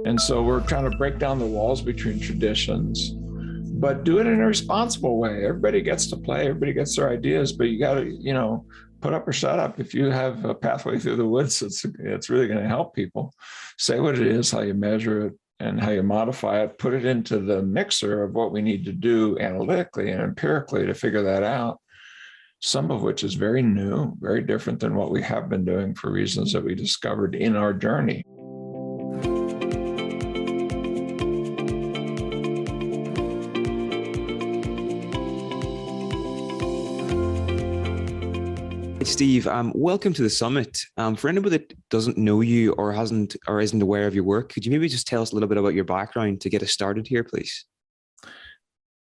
And so we're trying to break down the walls between traditions, but do it in a responsible way. Everybody gets to play, everybody gets their ideas, but you got to, put up or shut up. If you have a pathway through the woods, it's really going to help people. Say what it is, how you measure it, and how you modify it, put it into the mixer of what we need to do analytically and empirically to figure that out, some of which is very new, very different than what we have been doing for reasons that we discovered in our journey. Steve, welcome to the summit. For anybody that doesn't know you or isn't aware of your work, could you maybe just tell us a little bit about your background to get us started here, please?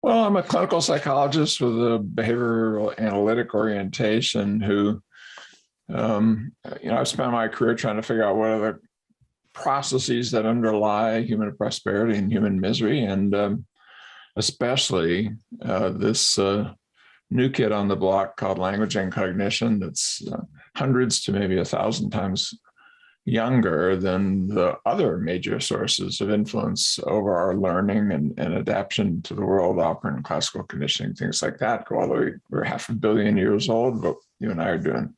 Well, I'm a clinical psychologist with a behavioral analytic orientation who, I've spent my career trying to figure out what are the processes that underlie human prosperity and human misery, and especially this new kid on the block called language and cognition that's hundreds to maybe 1,000 times younger than the other major sources of influence over our learning and adaptation to the world, operant and classical conditioning, things like that go all the way. We're 500 million years old, but you and I are doing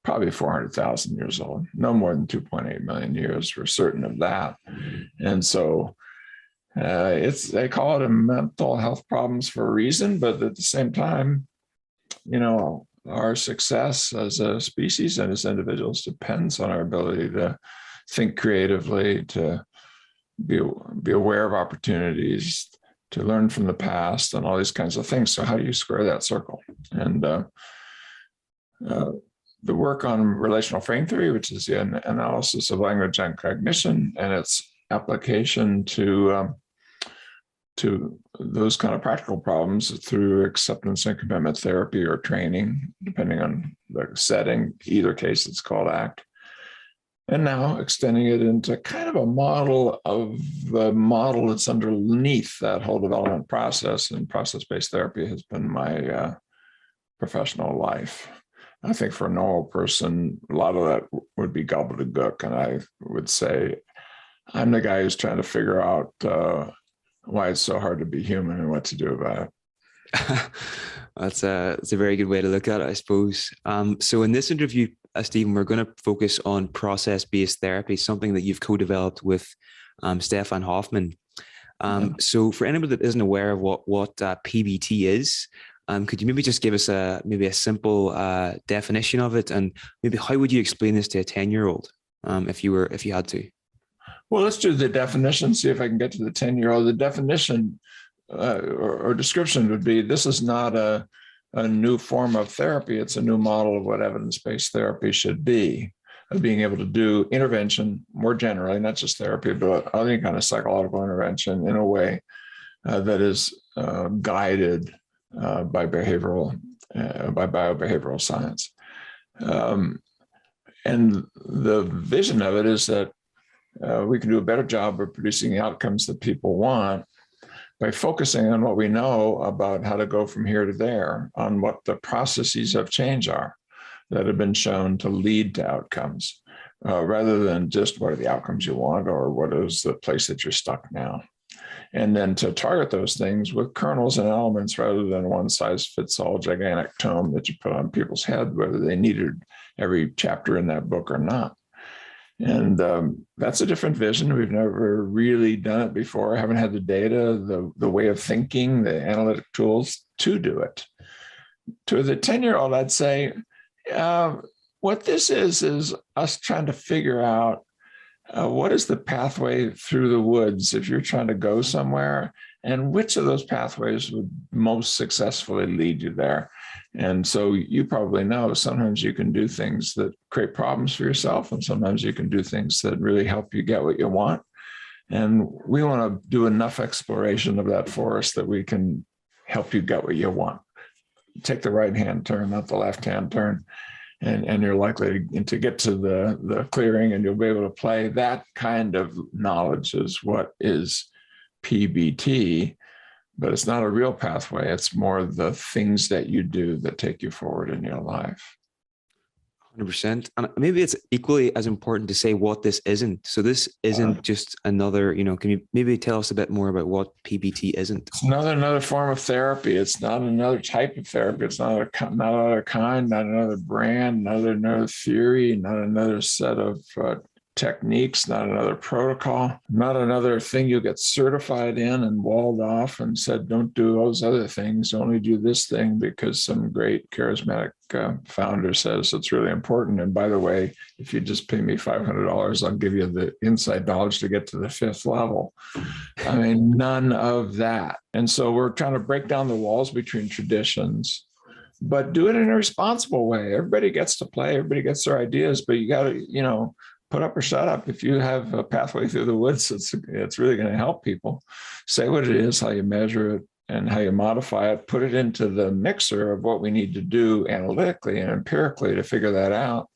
probably 400,000 years old, no more than 2.8 million years. We're certain of that. And so they call it a mental health problems for a reason, but at the same time, our success as a species and as individuals depends on our ability to think creatively, to be aware of opportunities, to learn from the past, and all these kinds of things. So how do you square that circle? And the work on relational frame theory, which is the analysis of language and cognition, and its application to those kind of practical problems through acceptance and commitment therapy or training, depending on the setting. Either case, it's called ACT. And now extending it into kind of a model of the model that's underneath that whole development process. And process-based therapy has been my professional life. I think for a normal person, a lot of that would be gobbledygook. And I would say, I'm the guy who's trying to figure out why it's so hard to be human and what to do about it. That's a very good way to look at it, I suppose. So in this interview, Stephen, we're going to focus on process-based therapy, something that you've co-developed with Stefan Hoffman. So for anybody that isn't aware of what PBT is, could you maybe just give us a simple definition of it, and maybe how would you explain this to a 10-year-old if you had to? Well, let's do the definition, see if I can get to the 10-year-old. The definition or description would be, this is not a new form of therapy. It's a new model of what evidence-based therapy should be, of being able to do intervention more generally, not just therapy, but any kind of psychological intervention in a way that is guided by biobehavioral science. And the vision of it is that we can do a better job of producing the outcomes that people want by focusing on what we know about how to go from here to there, on what the processes of change are that have been shown to lead to outcomes, rather than just what are the outcomes you want or what is the place that you're stuck now. And then to target those things with kernels and elements rather than one size fits all gigantic tome that you put on people's head, whether they needed every chapter in that book or not. And that's a different vision. We've never really done it before. I haven't had the data, the way of thinking, the analytic tools to do it. To the 10-year-old, I'd say, what this is us trying to figure out what is the pathway through the woods if you're trying to go somewhere, and which of those pathways would most successfully lead you there. And so you probably know sometimes you can do things that create problems for yourself, and sometimes you can do things that really help you get what you want. And we want to do enough exploration of that forest that we can help you get what you want. Take the right-hand turn, not the left-hand turn, and you're likely to get to the clearing, and you'll be able to play. That kind of knowledge is what is PBT. But it's not a real pathway. It's more the things that you do that take you forward in your life. 100%. And maybe it's equally as important to say what this isn't. So this isn't just another, can you maybe tell us a bit more about what PBT isn't? It's another form of therapy. It's not another type of therapy. It's not another kind, not another brand, not another theory, not another set of techniques, not another protocol, not another thing you get certified in and walled off and said, don't do those other things, only do this thing because some great charismatic founder says it's really important. And by the way, if you just pay me $500, I'll give you the inside knowledge to get to the 5th level. I mean, none of that. And so we're trying to break down the walls between traditions, but do it in a responsible way. Everybody gets to play, everybody gets their ideas, but you got to, put up or shut up. If you have a pathway through the woods, it's really going to help people. Say what it is, how you measure it, and how you modify it. Put it into the mixer of what we need to do analytically and empirically to figure that out.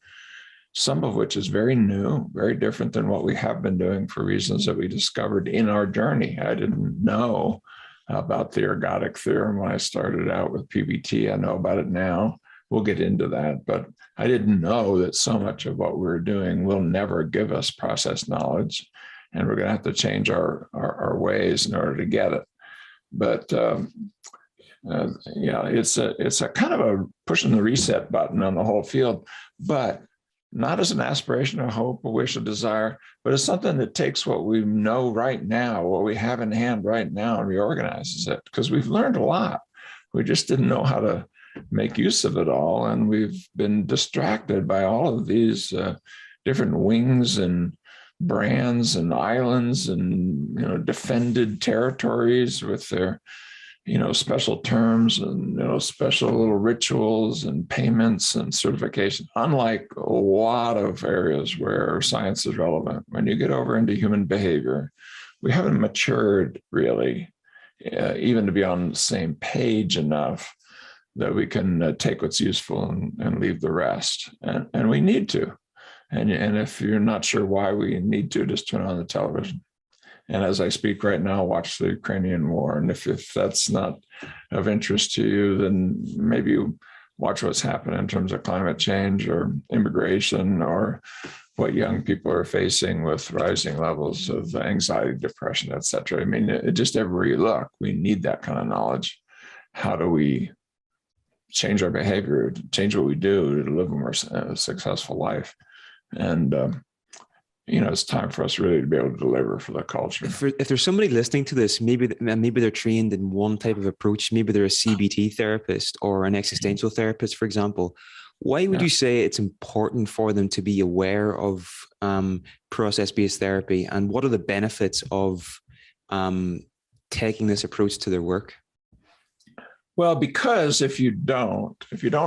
Some of which is very new, very different than what we have been doing for reasons that we discovered in our journey. I didn't know about the ergodic theorem when I started out with PBT. I know about it now. We'll get into that, but I didn't know that so much of what we're doing will never give us process knowledge, and we're going to have to change our ways in order to get it. But it's a kind of a pushing the reset button on the whole field, but not as an aspiration, a hope, a wish, a desire, but as something that takes what we know right now, what we have in hand right now, and reorganizes it, because we've learned a lot. We just didn't know how to make use of it all. And we've been distracted by all of these different wings and brands and islands and, defended territories with their, special terms and, special little rituals and payments and certification, unlike a lot of areas where science is relevant. When you get over into human behavior, we haven't matured really, even to be on the same page enough that we can take what's useful and leave the rest. And we need to. And if you're not sure why we need to, just turn on the television. And as I speak right now, watch the Ukrainian war. And if that's not of interest to you, then maybe you watch what's happening in terms of climate change or immigration or what young people are facing with rising levels of anxiety, depression, et cetera. I mean, just everywhere you look, we need that kind of knowledge. How do we change our behavior, change what we do to live a more successful life? And, it's time for us really to be able to deliver for the culture. If there's somebody listening to this, maybe they're trained in one type of approach, maybe they're a CBT therapist or an existential therapist, for example, why would you say it's important for them to be aware of process-based therapy, and what are the benefits of taking this approach to their work? Well, because if you don't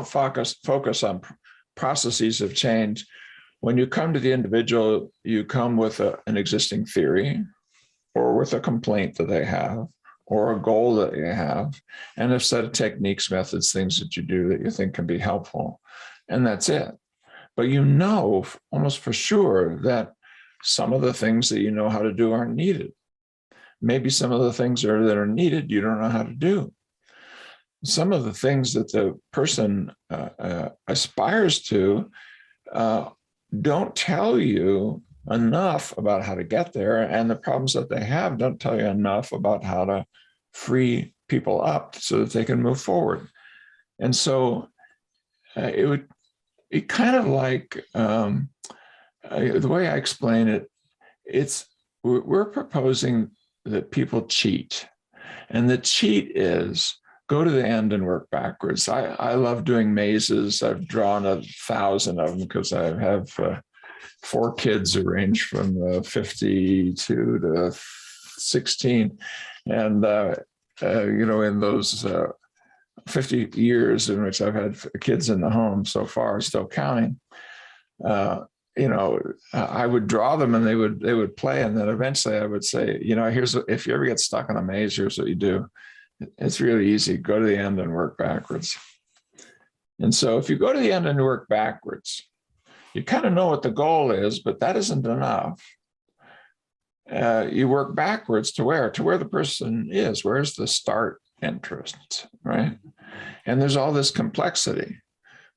focus on processes of change, when you come to the individual, you come with an existing theory or with a complaint that they have or a goal that you have and a set of techniques, methods, things that you do that you think can be helpful. And that's it. But almost for sure that some of the things that you know how to do aren't needed. Maybe some of the things that are needed, you don't know how to do. Some of the things that the person aspires to don't tell you enough about how to get there, and the problems that they have don't tell you enough about how to free people up so that they can move forward. And so it kind of like the way I explain it, we're proposing that people cheat, and the cheat is go to the end and work backwards. I love doing mazes. I've drawn 1,000 of them because I have 4 kids who range from 52 to 16. And, in those 50 years in which I've had kids in the home so far, still counting, I would draw them and they would play. And then eventually I would say, if you ever get stuck on a maze, here's what you do. It's really easy. Go to the end and work backwards. And so if you go to the end and work backwards, you kind of know what the goal is, but that isn't enough. You work backwards to where? To where the person is. Where's the start interest, right? And there's all this complexity.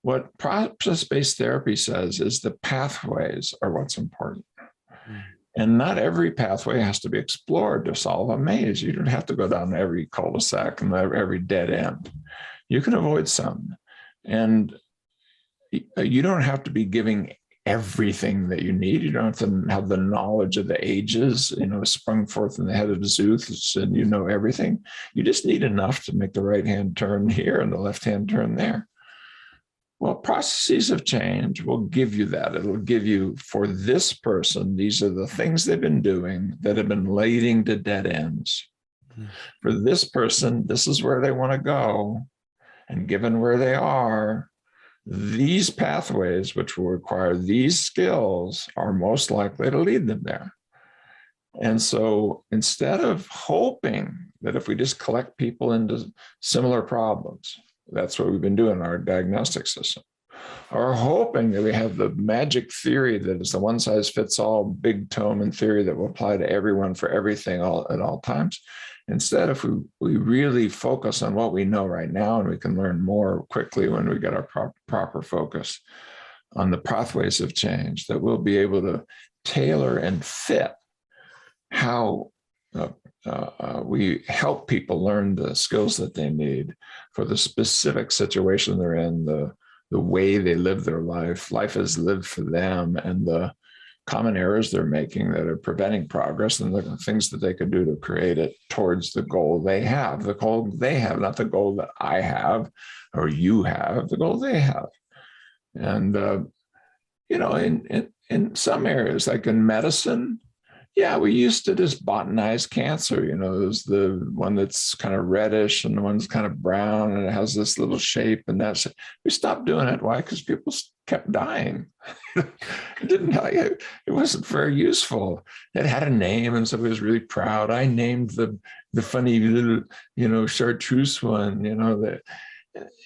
What process-based therapy says is the pathways are what's important. And not every pathway has to be explored to solve a maze. You don't have to go down every cul-de-sac and every dead end. You can avoid some. And you don't have to be giving everything that you need. You don't have to have the knowledge of the ages, sprung forth in the head of Zeus, and you know everything. You just need enough to make the right hand turn here and the left hand turn there. Well, processes of change will give you that. It'll give you, for this person, these are the things they've been doing that have been leading to dead ends. For this person, this is where they want to go. And given where they are, these pathways, which will require these skills, are most likely to lead them there. And so instead of hoping that if we just collect people into similar problems, that's what we've been doing in our diagnostic system, or hoping that we have the magic theory that is the one size fits all big tome and theory that will apply to everyone for everything at all times. Instead, if we really focus on what we know right now, and we can learn more quickly when we get our proper focus on the pathways of change, that we'll be able to tailor and fit how we help people learn the skills that they need for the specific situation they're in, the way they live their life. Life is lived for them, and the common errors they're making that are preventing progress, and the things that they could do to create it towards the goal they have, not the goal that I have or you have, the goal they have. And, in some areas, like in medicine, yeah, we used to just botanize cancer. There's the one that's kind of reddish and the one's kind of brown and it has this little shape, and that's it. We stopped doing it. Why? Because people kept dying. It wasn't very useful. It had a name, and somebody was really proud. I named the funny little, chartreuse one.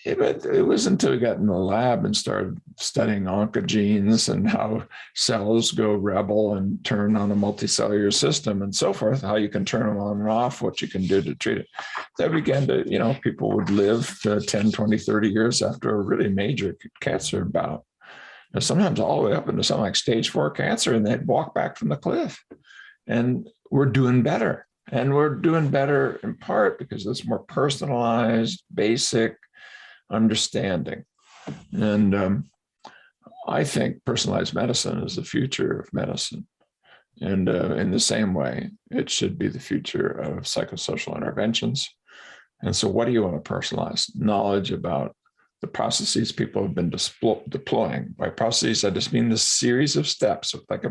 It wasn't until we got in the lab and started studying oncogenes and how cells go rebel and turn on a multicellular system and so forth, how you can turn them on and off, what you can do to treat it. That began to, people would live to 10, 20, 30 years after a really major cancer bout. And sometimes all the way up into something like stage 4 cancer, and they'd walk back from the cliff. And we're doing better. And we're doing better in part because it's more personalized, basic understanding. And I think personalized medicine is the future of medicine. And in the same way, it should be the future of psychosocial interventions. And so what do you want to personalize? Knowledge about the processes people have been deploying. By processes, I just mean the series of steps. Like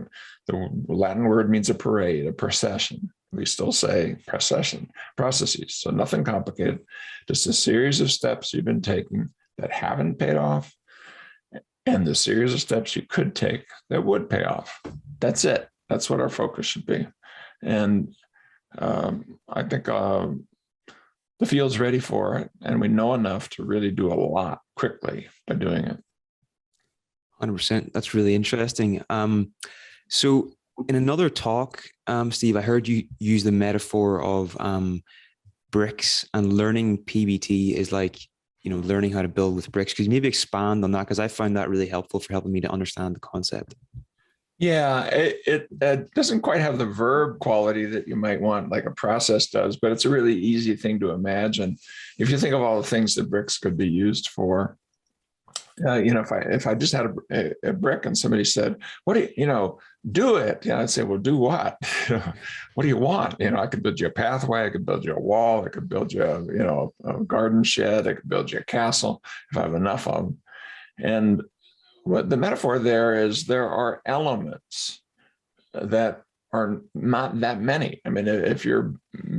the Latin word means a parade, a procession. We still say processes. So nothing complicated, just a series of steps you've been taking that haven't paid off, and the series of steps you could take that would pay off. That's it. That's what our focus should be. And I think the field's ready for it, and we know enough to really do a lot quickly by doing it. 100%. That's really interesting. So in another talk, Steve, I heard you use the metaphor of bricks, and learning PBT is like, learning how to build with bricks. Could you maybe expand on that? Because I found that really helpful for helping me to understand the concept. Yeah, it doesn't quite have the verb quality that you might want, like a process does, but it's a really easy thing to imagine. If you think of all the things that bricks could be used for, if I just had a brick and somebody said, "What do you, do it?" I'd say, "Well, do what? What do you want?" I could build you a pathway, I could build you a wall, I could build you a garden shed, I could build you a castle if I have enough of them. And what the metaphor there is, there are elements that are not that many. I mean, if you're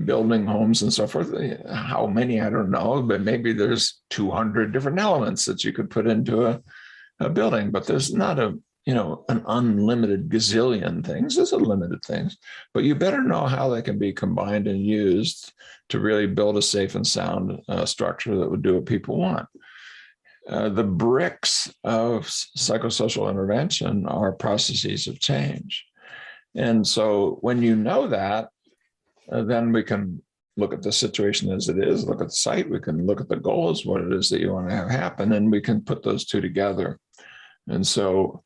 building homes and so forth, how many, I don't know, but maybe there's 200 different elements that you could put into a building, but there's not an unlimited gazillion things. There's unlimited things, but you better know how they can be combined and used to really build a safe and sound structure that would do what people want. The bricks of psychosocial intervention are processes of change. And so when you know that, then we can, look at the situation as it is, look at the site, we can look at the goals, what it is that you want to have happen, and we can put those two together. And so,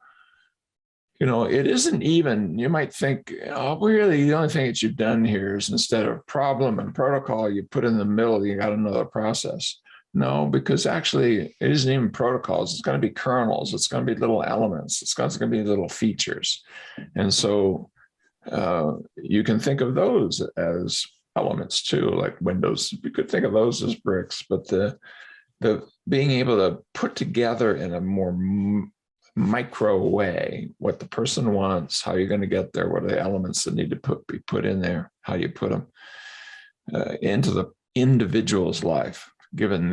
it isn't even, you might think, oh, really, the only thing that you've done here is instead of problem and protocol, you put in the middle, you got another process. No, because actually it isn't even protocols. It's going to be kernels. It's going to be little elements. It's going to be little features. And so you can think of those as elements too, like windows. You could think of those as bricks, but the being able to put together in a more micro way what the person wants, how you're going to get there, what are the elements that need to be put in there, how you put them into the individual's life, given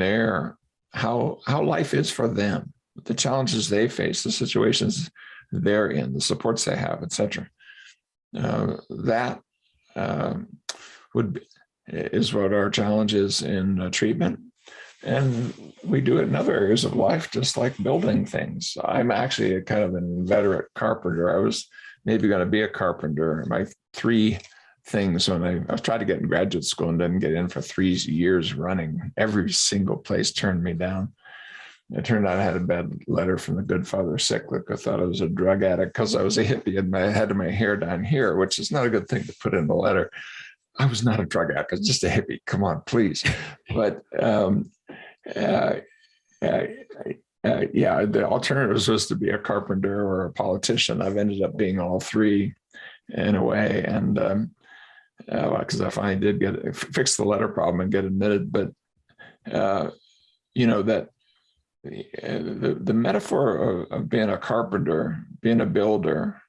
how life is for them, the challenges they face, the situations they're in, the supports they have, etc. That is what our challenge is in treatment. And we do it in other areas of life, just like building things. I'm actually a kind of an inveterate carpenter. I was maybe going to be a carpenter. My 3 things when I tried to get in graduate school and didn't get in for 3 years running. Every single place turned me down. It turned out I had a bad letter from the Good Father Cyclic. I thought I was a drug addict because I was a hippie and I had my hair down here, which is not a good thing to put in the letter. I was not a drug addict. I was just a hippie. Come on, please. But the alternatives was to be a carpenter or a politician. I've ended up being all 3 in a way. And because I finally did fix the letter problem and get admitted. But, that the metaphor of being a carpenter, being a builder,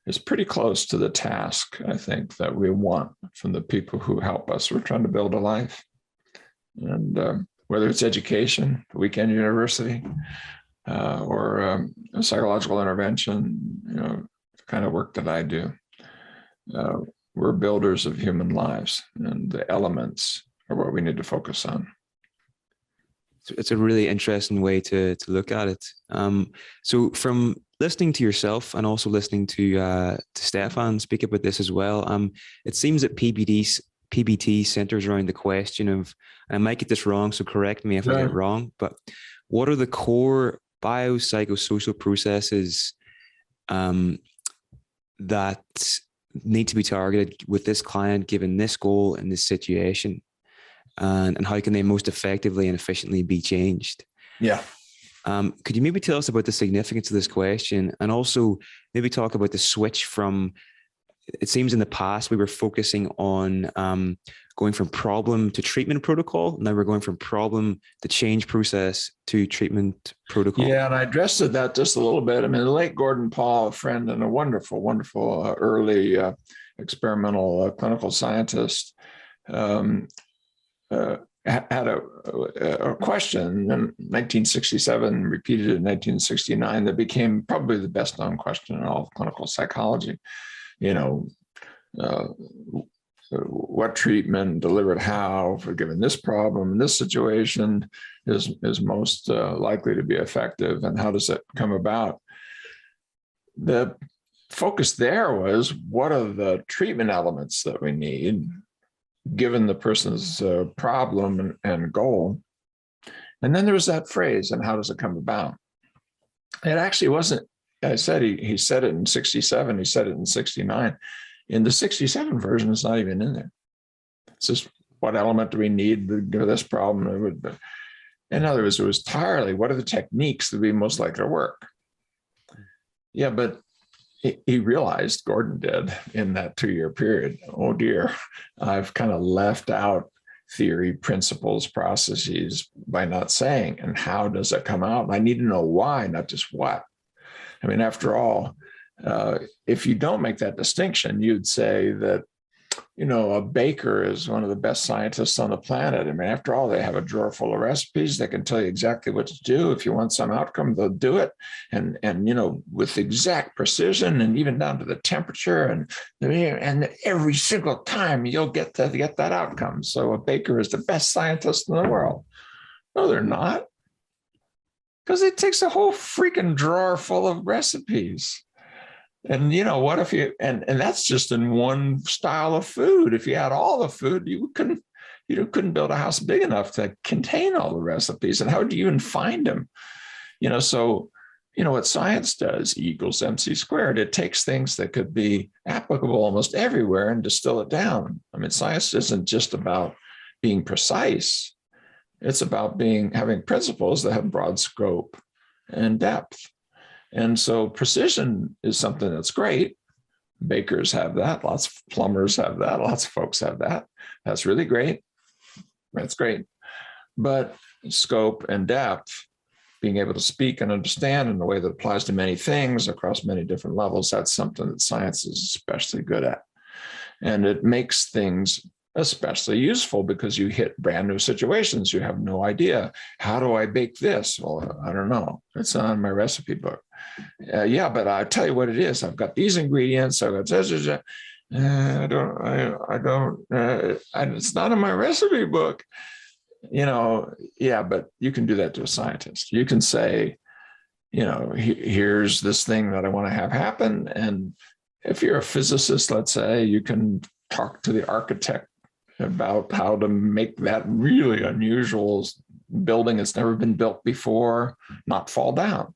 is pretty close to the task, I think, that we want from the people who help us. We're trying to build a life. And whether it's education, weekend university, or psychological intervention, the kind of work that I do, we're builders of human lives, and the elements are what we need to focus on. It's a really interesting way to look at it. So from listening to yourself and also listening to Stefan speak about this as well, it seems that PBT centers around the question of, and I might get this wrong, so correct me if I get it wrong, but what are the core biopsychosocial processes that need to be targeted with this client given this goal and this situation? And how can they most effectively and efficiently be changed? Yeah. Could you maybe tell us about the significance of this question, and also maybe talk about the switch from, it seems in the past we were focusing on going from problem to treatment protocol. Now we're going from problem to change process to treatment protocol. Yeah, and I addressed that just a little bit. I mean, the late Gordon Paul, a friend and a wonderful, wonderful early experimental clinical scientist, had a question in 1967, repeated it in 1969, that became probably the best known question in all of clinical psychology. What treatment delivered how for given this problem in this situation is most likely to be effective, and how does it come about? The focus there was, what are the treatment elements that we need given the person's problem and goal? And then there was that phrase, and how does it come about? It actually wasn't, I said he said it in 67, he said it in 69. In the 67 version, it's not even in there. It's just, what element do we need to give this problem? In other words, it was entirely, what are the techniques that would be most likely to work? Yeah, but he realized, Gordon did, in that 2-year period, oh dear, I've kind of left out theory, principles, processes by not saying, and how does it come out? And I need to know why, not just what. I mean, after all, if you don't make that distinction, you'd say that, a baker is one of the best scientists on the planet. I mean, after all, they have a drawer full of recipes. They can tell you exactly what to do. If you want some outcome, they'll do it. And with exact precision, and even down to the temperature, and every single time you'll get that outcome. So a baker is the best scientist in the world. No, they're not. Because it takes a whole freaking drawer full of recipes. And what if you, and that's just in one style of food. If you had all the food, you couldn't, You couldn't build a house big enough to contain all the recipes. And how do you even find them? So, what science does, E equals MC squared, it takes things that could be applicable almost everywhere and distill it down. I mean, science isn't just about being precise. It's about having principles that have broad scope and depth. And so precision is something that's great. Bakers have that. Lots of plumbers have that. Lots of folks have that. That's really great. That's great. But scope and depth, being able to speak and understand in a way that applies to many things across many different levels, that's something that science is especially good at. And it makes things especially useful because you hit brand new situations. You have no idea. How do I bake this? Well, I don't know. It's on my recipe book. Yeah, but I'll tell you what it is. I've got these ingredients. I've got it's not in my recipe book. Yeah, but you can do that to a scientist. You can say, here's this thing that I want to have happen. And if you're a physicist, let's say, you can talk to the architect about how to make that really unusual building that's never been built before not fall down.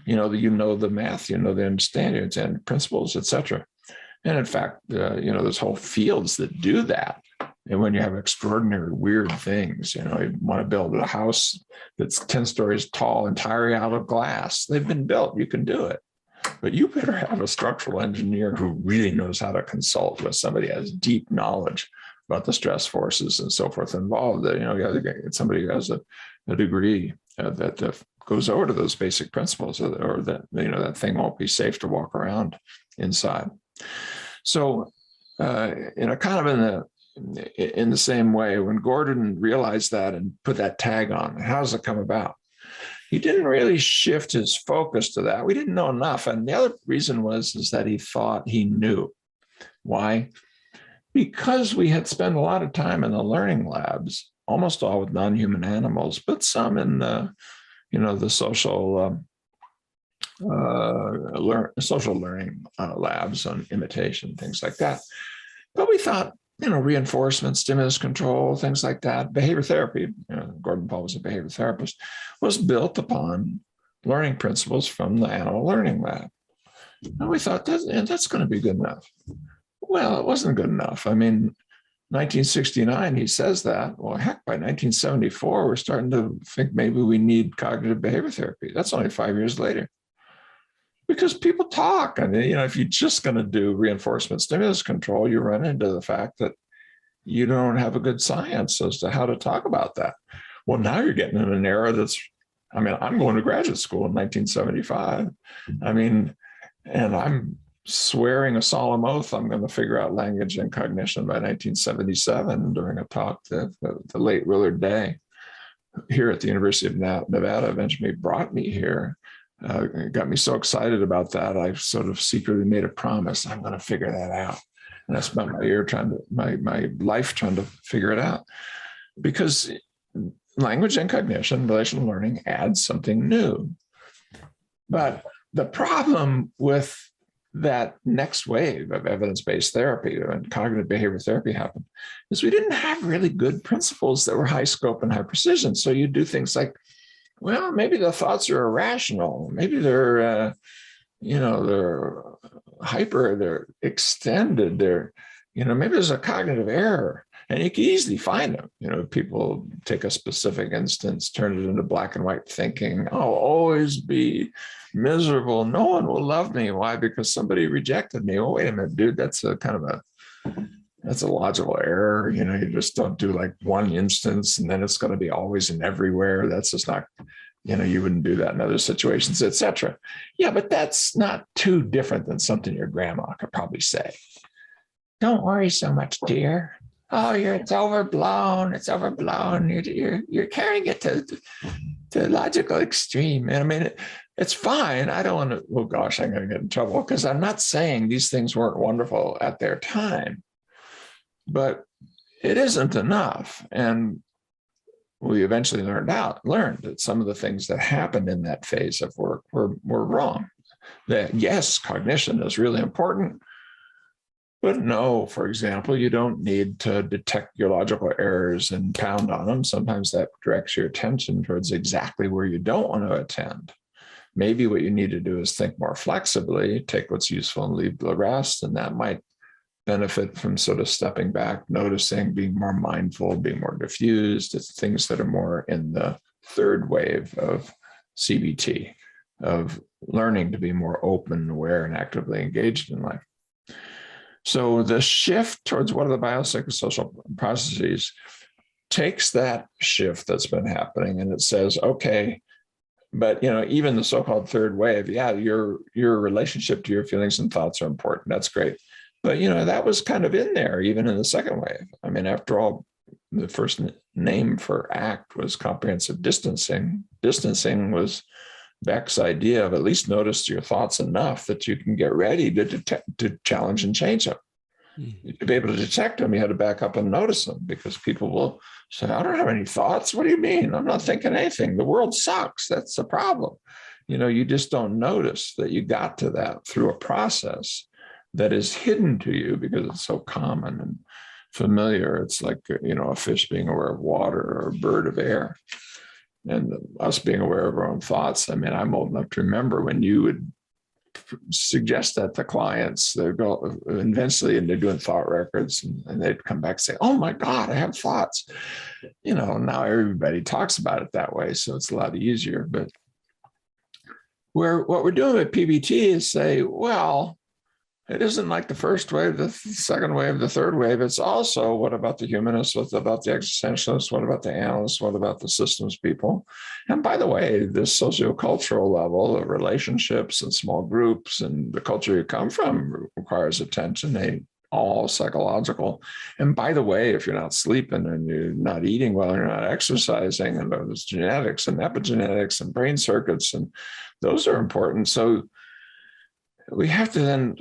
The math, the understanding and principles, et cetera. And in fact, there's whole fields that do that. And when you have extraordinary, weird things, you want to build a house that's 10 stories tall, entirely out of glass. They've been built. You can do it. But you better have a structural engineer who really knows how to consult with somebody who has deep knowledge about the stress forces and so forth involved. You got to get somebody who has a degree that goes over to those basic principles, or that that thing won't be safe to walk around inside. So, in the same way, when Gordon realized that and put that tag on, how does it come about? He didn't really shift his focus to that. We didn't know enough. And the other reason is that he thought he knew. Why? Because we had spent a lot of time in the learning labs, almost all with non-human animals, but some in the social learning labs on imitation, things like that. But we thought, reinforcement, stimulus control, things like that. Behavior therapy, Gordon Paul was a behavior therapist, was built upon learning principles from the animal learning lab. And we thought that's going to be good enough. Well, it wasn't good enough. I mean, 1969, he says that. Well, heck, by 1974, we're starting to think maybe we need cognitive behavior therapy. That's only 5 years later. Because people talk. And, if you're just going to do reinforcement stimulus control, you run into the fact that you don't have a good science as to how to talk about that. Well, now you're getting in an era I'm going to graduate school in 1975. And I'm swearing a solemn oath I'm going to figure out language and cognition by 1977 during a talk that the late Willard Day here at the University of Nevada eventually brought me here. It got me so excited about that. I sort of secretly made a promise. I'm going to figure that out. And I spent my life trying to figure it out, because language and cognition, relational learning, adds something new. But the problem with that next wave of evidence-based therapy, when cognitive behavior therapy happened, is we didn't have really good principles that were high scope and high precision. So you do things like, well, maybe the thoughts are irrational. Maybe they're, they're hyper, they're extended. Maybe there's a cognitive error, and you can easily find them. People take a specific instance, turn it into black and white thinking. I'll always be miserable. No one will love me. Why? Because somebody rejected me. Well, wait a minute, dude. That's a logical error. You just don't do like one instance and then it's going to be always and everywhere. That's just not, you wouldn't do that in other situations, etc. Yeah, but that's not too different than something your grandma could probably say. Don't worry so much, dear. Oh, it's overblown. It's overblown. You're carrying it to logical extreme. And it's fine. I don't want to, oh gosh, I'm going to get in trouble, because I'm not saying these things weren't wonderful at their time, but it isn't enough. And we eventually learned that some of the things that happened in that phase of work were wrong. That yes, cognition is really important, But no, for example, you don't need to detect your logical errors and pound on them. Sometimes that directs your attention towards exactly where you don't want to attend. Maybe what you need to do is think more flexibly, take what's useful and leave the rest. And that might benefit from sort of stepping back, noticing, being more mindful, being more diffused. It's things that are more in the third wave of CBT, of learning to be more open, aware, and actively engaged in life. So the shift towards what are the biopsychosocial processes takes that shift that's been happening and it says, okay, but even the so-called third wave, yeah, your relationship to your feelings and thoughts are important. That's great. But that was kind of in there even in the second wave. I mean, after all, the first name for ACT was comprehensive distancing. Distancing was Beck's idea of at least notice your thoughts enough that you can get ready to detect, to challenge and change them. To be able to detect them, you had to back up and notice them, because people will say, I don't have any thoughts. What do you mean? I'm not thinking anything. The world sucks. That's the problem. You just don't notice that you got to that through a process that is hidden to you because it's so common and familiar. It's like, a fish being aware of water or a bird of air. And us being aware of our own thoughts. I mean, I'm old enough to remember when you would suggest that to clients, they go eventually, and they're doing thought records, and they'd come back and say, oh my God, I have thoughts. Now everybody talks about it that way. So it's a lot easier. But what we're doing with PBT is say, well, it isn't like the first wave, the second wave, the third wave. It's also, what about the humanists? What about the existentialists? What about the analysts? What about the systems people? And by the way, this sociocultural level of relationships and small groups and the culture you come from requires attention. They all psychological. And by the way, if you're not sleeping and you're not eating well, you're not exercising, and there's genetics and epigenetics and brain circuits, and those are important. So we have to then,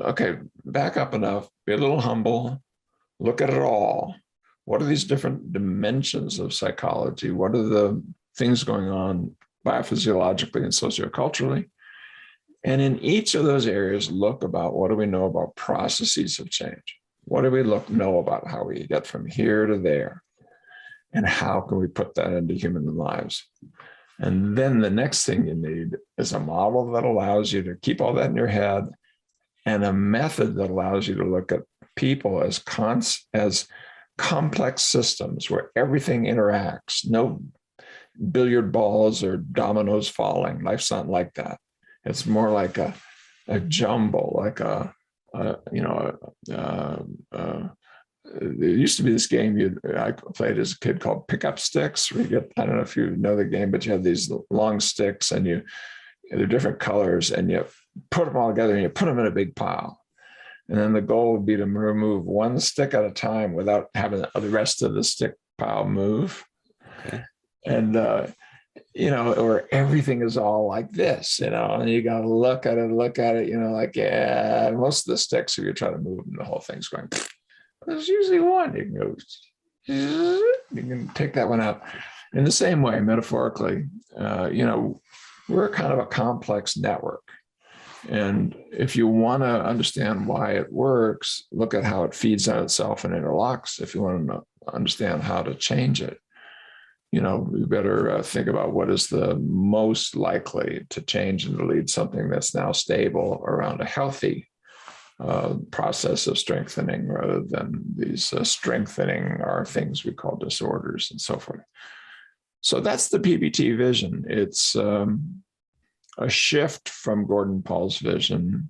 back up enough, be a little humble, look at it all. What are these different dimensions of psychology? What are the things going on biophysiologically and socioculturally? And in each of those areas, look about what do we know about processes of change? What do we know about how we get from here to there? And how can we put that into human lives? And then the next thing you need is a model that allows you to keep all that in your head, and a method that allows you to look at people as complex systems where everything interacts. No billiard balls or dominoes falling. Life's not like that. It's more like a jumble, like there used to be this game I played as a kid called Pickup Sticks, where you get, I don't know if you know the game, but you have these long sticks and they're different colors, and you put them all together and you put them in a big pile. And then the goal would be to remove one stick at a time without having the rest of the stick pile move. Okay. And, or everything is all like this, and you got to look at it, yeah, most of the sticks, if you try to move them, the whole thing's going, there's usually one. You can go, you can take that one out. In the same way, metaphorically, we're kind of a complex network. And if you want to understand why it works, look at how it feeds on itself and interlocks. If you want to understand how to change it, we better think about what is the most likely to change and to lead something that's now stable around a healthy process of strengthening, rather than these strengthening are things we call disorders and so forth. So that's the PBT vision. It's a shift from Gordon Paul's vision,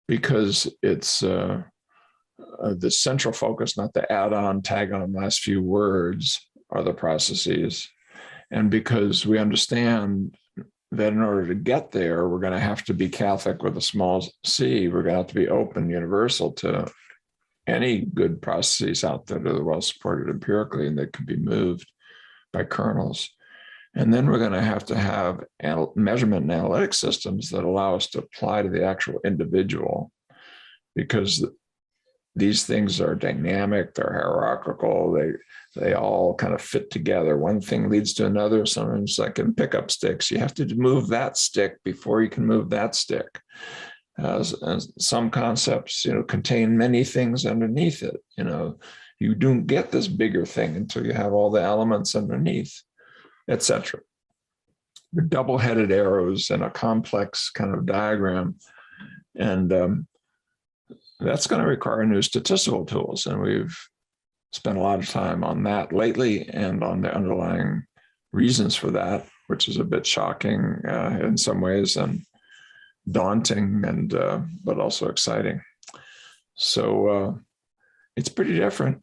because it's the central focus, not the add-on, tag-on last few words are the processes. And because we understand that in order to get there, we're going to have to be Catholic with a small c. We're going to have to be open, universal to any good processes out there that are well supported empirically and that can be moved by kernels. And then we're going to have measurement and analytic systems that allow us to apply to the actual individual, because these things are dynamic, they're hierarchical, they all kind of fit together. One thing leads to another. Sometimes, like in pickup sticks, you have to move that stick before you can move that stick. some concepts, contain many things underneath it. You don't get this bigger thing until you have all the elements underneath, etc. The double-headed arrows in a complex kind of diagram. And that's going to require new statistical tools. And we've spent a lot of time on that lately and on the underlying reasons for that, which is a bit shocking in some ways and daunting, and but also exciting. So it's pretty different.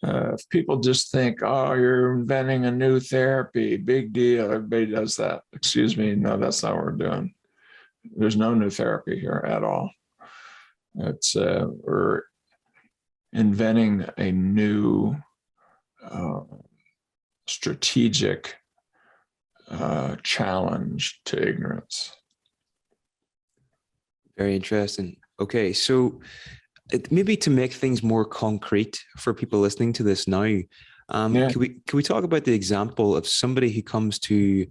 If people just think, oh, you're inventing a new therapy, big deal, everybody does that. Excuse me, no, that's not what we're doing. There's no new therapy here at all. It's we're inventing a new strategic challenge to ignorance. Very interesting. Okay, so maybe to make things more concrete for people listening to this now, can we talk about the example of somebody who comes to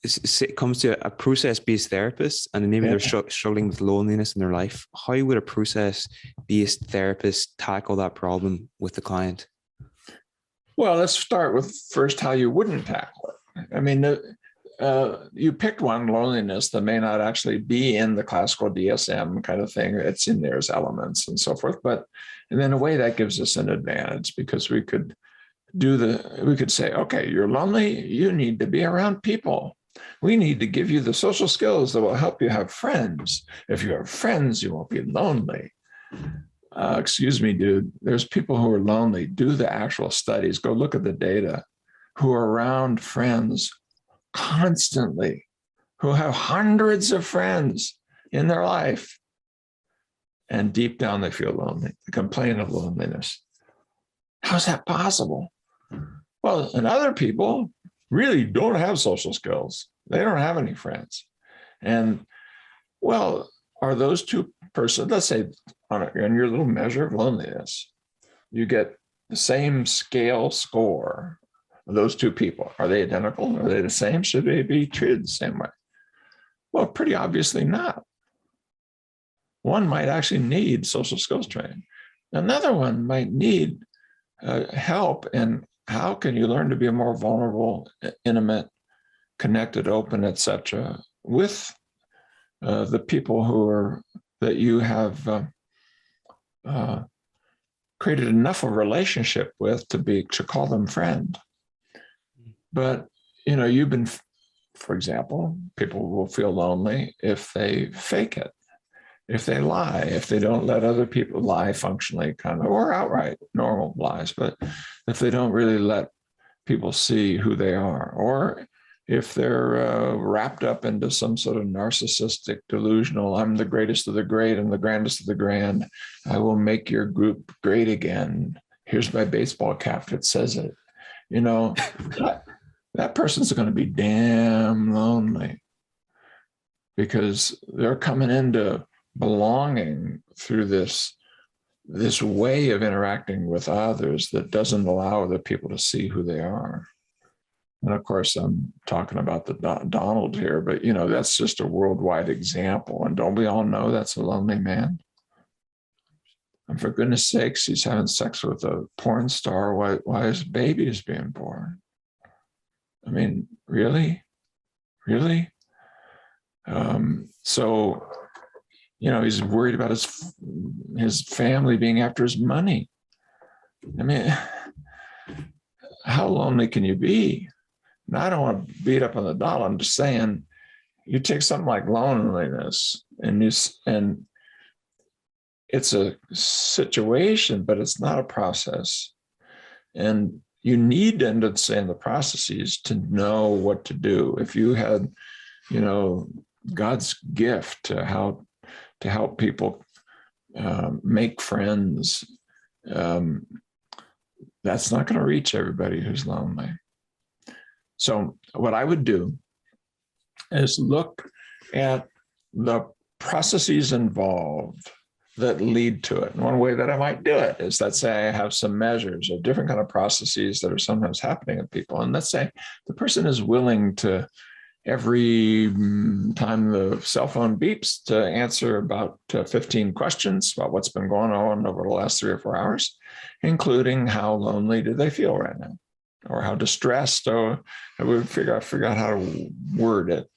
a process-based therapist, and maybe they're struggling with loneliness in their life? How would a process-based therapist tackle that problem with the client? Well, let's start with first how you wouldn't tackle it. I mean, you picked one, loneliness, that may not actually be in the classical DSM kind of thing. It's in there as elements and so forth. But in a way that gives us an advantage, because we could say, okay, you're lonely, you need to be around people. We need to give you the social skills that will help you have friends. If you have friends, you won't be lonely. Excuse me, dude, there's people who are lonely. Do the actual studies. Go look at the data. Who are around friends constantly, who have hundreds of friends in their life, and deep down they feel lonely. They complain of loneliness. How's that possible? Well, and other people really don't have social skills. They don't have any friends. And well, are those two persons, let's say on your little measure of loneliness, you get the same scale score. Those two people, are they identical? Are they the same? Should they be treated the same way? Well, pretty obviously not. One might actually need social skills training. Another one might need help in how can you learn to be a more vulnerable, intimate, connected, open, etc., with the people that you have created enough of a relationship with to call them friend. But, for example, people will feel lonely if they fake it, if they lie, if they don't let other people lie functionally, kind of, or outright normal lies, but if they don't really let people see who they are, or if they're wrapped up into some sort of narcissistic, delusional, I'm the greatest of the great and the grandest of the grand, I will make your group great again. Here's my baseball cap that says it. That person's going to be damn lonely, because they're coming into belonging through this way of interacting with others that doesn't allow other people to see who they are. And of course, I'm talking about the Donald here, but that's just a worldwide example. And don't we all know that's a lonely man? And for goodness sakes, he's having sex with a porn star while his baby is being born. I mean, really? So, he's worried about his family being after his money. I mean, how lonely can you be? Now, I don't want to beat up on the Donald. I'm just saying, you take something like loneliness, and it's a situation, but it's not a process. And you need to understand the processes to know what to do. If you had, God's gift to help people make friends, that's not going to reach everybody who's lonely. So what I would do is look at the processes involved that lead to it. And one way that I might do it is, let's say I have some measures of different kind of processes that are sometimes happening in people. And let's say the person is willing to every time the cell phone beeps to answer about 15 questions about what's been going on over the last 3 or 4 hours, including how lonely do they feel right now, or how distressed, or we would figure out how to word it.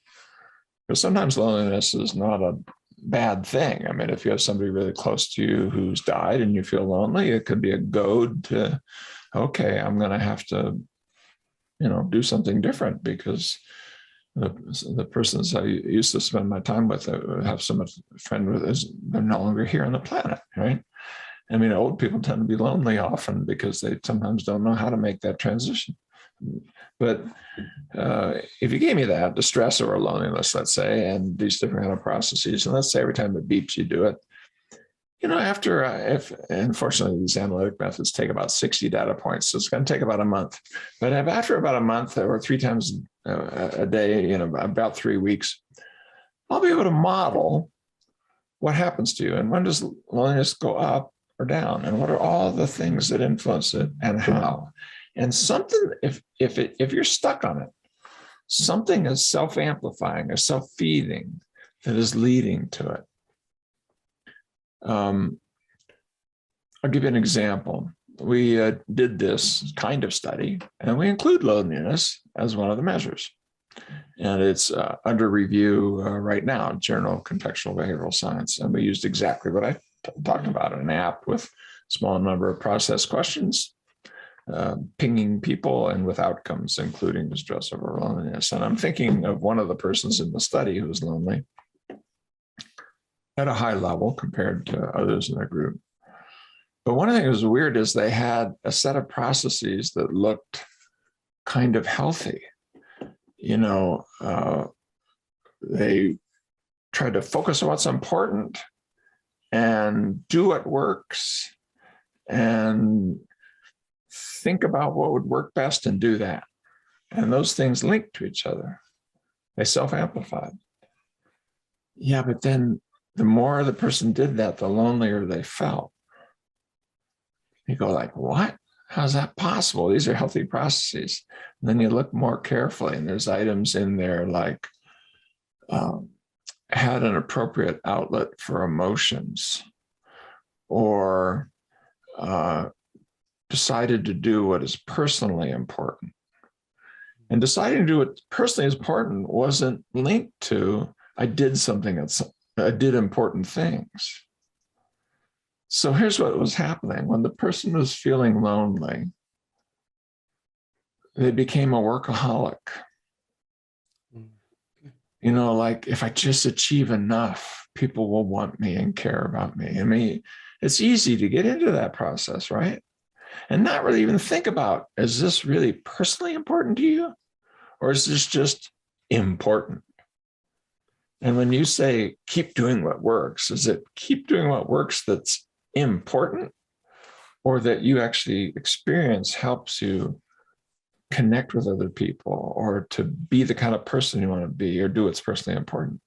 Because sometimes loneliness is not a bad thing. I mean, if you have somebody really close to you who's died and you feel lonely, it could be a goad to, okay, I'm going to have to, do something different because the persons I used to spend my time with, I have so much friend with, they're no longer here on the planet, right? I mean, old people tend to be lonely often because they sometimes don't know how to make that transition. But if you gave me that distress or loneliness, let's say, and these different kind of processes, and let's say every time it beeps, you do it, after, if unfortunately these analytic methods take about 60 data points, so it's going to take about a month. But if after about a month or 3 times a day, about 3 weeks, I'll be able to model what happens to you and when does loneliness go up or down, and what are all the things that influence it and how. And something, if you're stuck on it, something is self-amplifying or self-feeding that is leading to it. I'll give you an example. We did this kind of study, and we include loneliness as one of the measures. And it's under review right now, Journal of Contextual Behavioral Science. And we used exactly what I talked about, an app with a small number of process questions, pinging people, and with outcomes, including distress over loneliness. And I'm thinking of one of the persons in the study who was lonely at a high level compared to others in their group. But one of the things that was weird is they had a set of processes that looked kind of healthy. They tried to focus on what's important and do what works and think about what would work best and do that. And those things linked to each other. They self-amplified. Yeah, but then the more the person did that, the lonelier they felt. You go like, what? How's that possible? These are healthy processes. And then you look more carefully, and there's items in there like had an appropriate outlet for emotions, or decided to do what is personally important. And deciding to do what personally is important wasn't linked to, I did important things. So here's what was happening. When the person was feeling lonely, they became a workaholic. Like, if I just achieve enough, people will want me and care about me. I mean, it's easy to get into that process, right? And not really even think about, is this really personally important to you? Or is this just important? And when you say, keep doing what works, is it keep doing what works that's important, or that you actually experience helps you connect with other people, or to be the kind of person you want to be, or do what's personally important?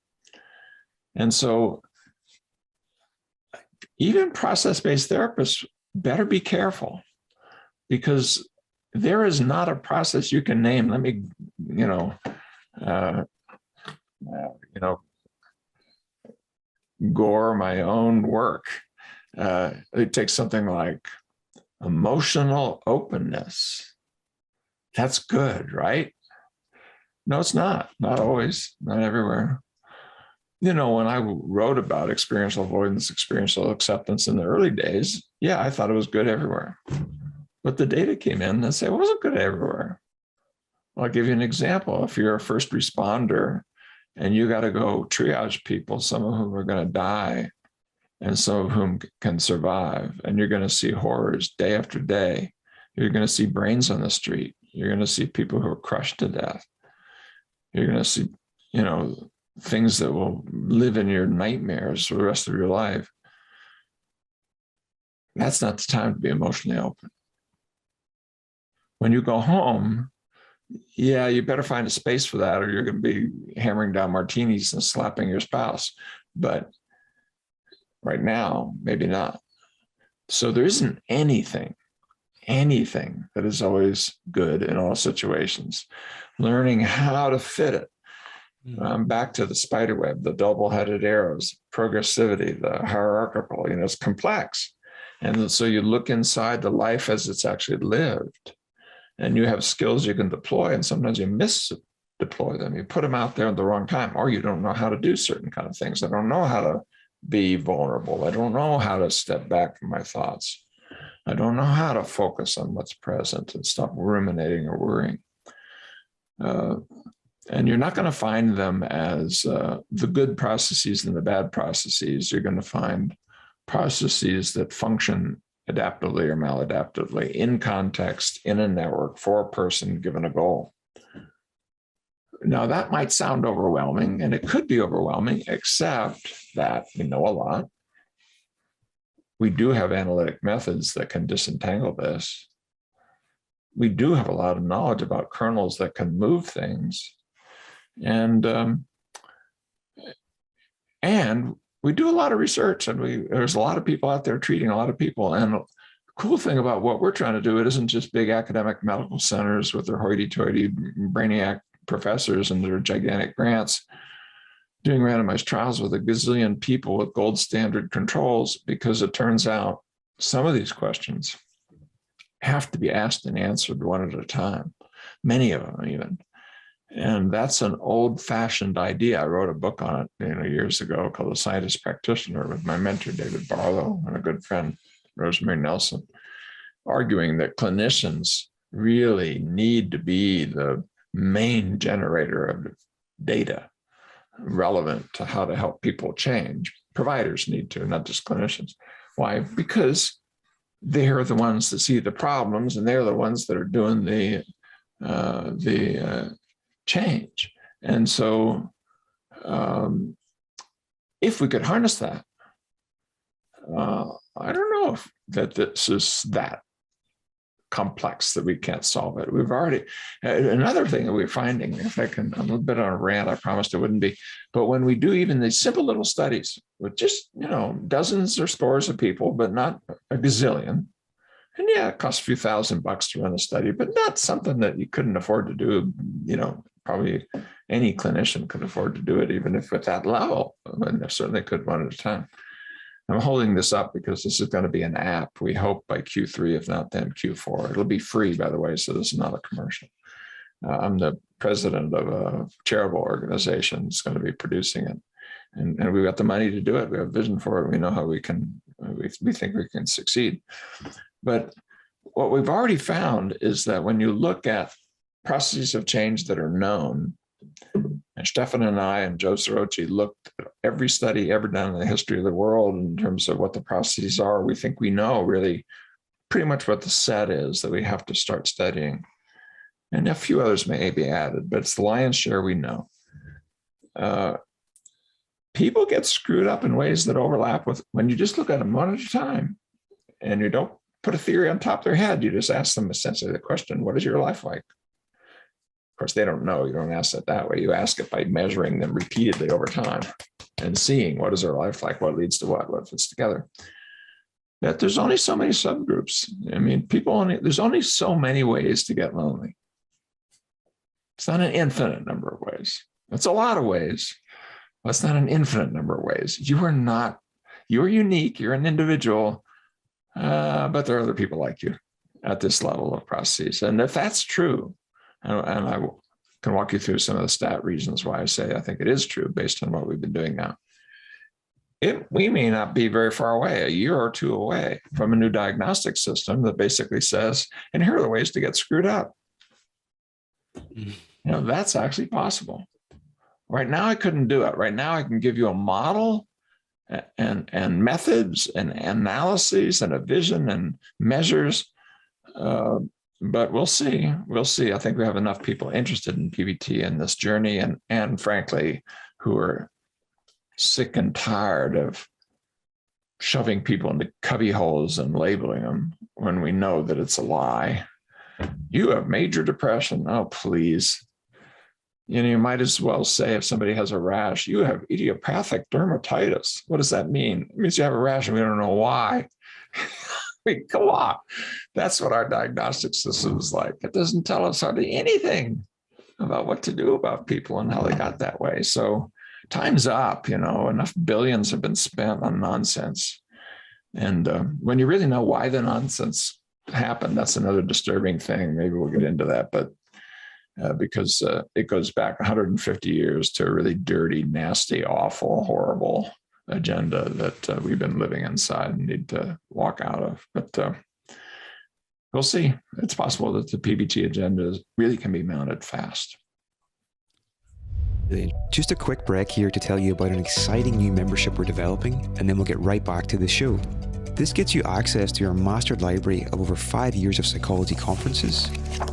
And so even process-based therapists better be careful, because there is not a process you can name. Let me, gore my own work. It takes something like emotional openness. That's good, right? No, it's not. Not always, not everywhere. When I wrote about experiential avoidance, experiential acceptance in the early days, yeah, I thought it was good everywhere. But the data came in and said it wasn't good everywhere. I'll give you an example. If you're a first responder and you got to go triage people, some of whom are going to die and some of whom can survive, and you're going to see horrors day after day. You're going to see brains on the street. You're going to see people who are crushed to death. You're going to see, things that will live in your nightmares for the rest of your life. That's not the time to be emotionally open. When you go home, yeah, you better find a space for that, or you're going to be hammering down martinis and slapping your spouse. But right now, maybe not. So there isn't anything that is always good in all situations. Learning how to fit it. Back to the spider web, the double-headed arrows, progressivity, the hierarchical, it's complex. And so you look inside the life as it's actually lived, and you have skills you can deploy, and sometimes you misdeploy them. You put them out there at the wrong time, or you don't know how to do certain kind of things. I don't know how to be vulnerable. I don't know how to step back from my thoughts. I don't know how to focus on what's present and stop ruminating or worrying. And you're not going to find them as the good processes and the bad processes. You're going to find processes that function adaptively or maladaptively in context, in a network, for a person given a goal. Now, that might sound overwhelming, and it could be overwhelming, except that we know a lot. We do have analytic methods that can disentangle this. We do have a lot of knowledge about kernels that can move things. And we do a lot of research, and there's a lot of people out there treating a lot of people. And the cool thing about what we're trying to do, it isn't just big academic medical centers with their hoity-toity brainiac professors and their gigantic grants doing randomized trials with a gazillion people with gold standard controls, because it turns out some of these questions have to be asked and answered one at a time, many of them even. And that's an old-fashioned idea. I wrote a book on it years ago called The Scientist Practitioner with my mentor, David Barlow, and a good friend, Rosemary Nelson, arguing that clinicians really need to be the main generator of data relevant to how to help people change. Providers need to, not just clinicians. Why? Because they're the ones that see the problems, and they're the ones that are doing the change. And so if we could harness that, I don't know if that this is that complex that we can't solve it. We've already, another thing that we're finding, if I can, I'm a little bit on a rant, I promised it wouldn't be, but when we do even these simple little studies with just, dozens or scores of people, but not a gazillion, and yeah, it costs a few $1,000 to run a study, but not something that you couldn't afford to do. Probably any clinician could afford to do it, even if at that level, and they certainly could one at a time. I'm holding this up because this is going to be an app. We hope by Q3, if not then Q4. It'll be free, by the way, so this is not a commercial. I'm the president of a charitable organization that's going to be producing it. And we've got the money to do it. We have a vision for it. We know how we think we can succeed. But what we've already found is that when you look at processes of change that are known, and Stefan and I and Joe Sorochi looked at every study ever done in the history of the world in terms of what the processes are, we think we know really pretty much what the set is that we have to start studying. And a few others may be added, but it's the lion's share we know. People get screwed up in ways that overlap with when you just look at them one at a time and you don't put a theory on top of their head. You just ask them essentially the question, what is your life like? Of course, they don't know. You don't ask it that way. You ask it by measuring them repeatedly over time and seeing what is their life like, what leads to what fits together. That there's only so many subgroups. I mean, there's only so many ways to get lonely. It's not an infinite number of ways. It's a lot of ways. But it's not an infinite number of ways. You're unique, you're an individual, but there are other people like you at this level of processes. And if that's true, and I can walk you through some of the stat reasons why I say I think it is true based on what we've been doing now. We may not be very far away, a year or two away from a new diagnostic system that basically says, and here are the ways to get screwed up. That's actually possible. Right now, I couldn't do it. Right now, I can give you a model and methods and analyses and a vision and measures. But we'll see. We'll see. I think we have enough people interested in PBT and this journey, and frankly, who are sick and tired of shoving people into cubby holes and labeling them when we know that it's a lie. You have major depression. Oh, please. You might as well say if somebody has a rash, you have idiopathic dermatitis. What does that mean? It means you have a rash and we don't know why. Come on. That's what our diagnostic system is like. It doesn't tell us hardly anything about what to do about people and how they got that way. So time's up, enough billions have been spent on nonsense. And when you really know why the nonsense happened, that's another disturbing thing. Maybe we'll get into that, but because it goes back 150 years to a really dirty, nasty, awful, horrible agenda that we've been living inside and need to walk out of. But we'll see. It's possible that the PBT agenda really can be mounted fast. Just a quick break here to tell you about an exciting new membership we're developing, and then we'll get right back to the show. This gets you access to our mastered library of over 5 years of psychology conferences,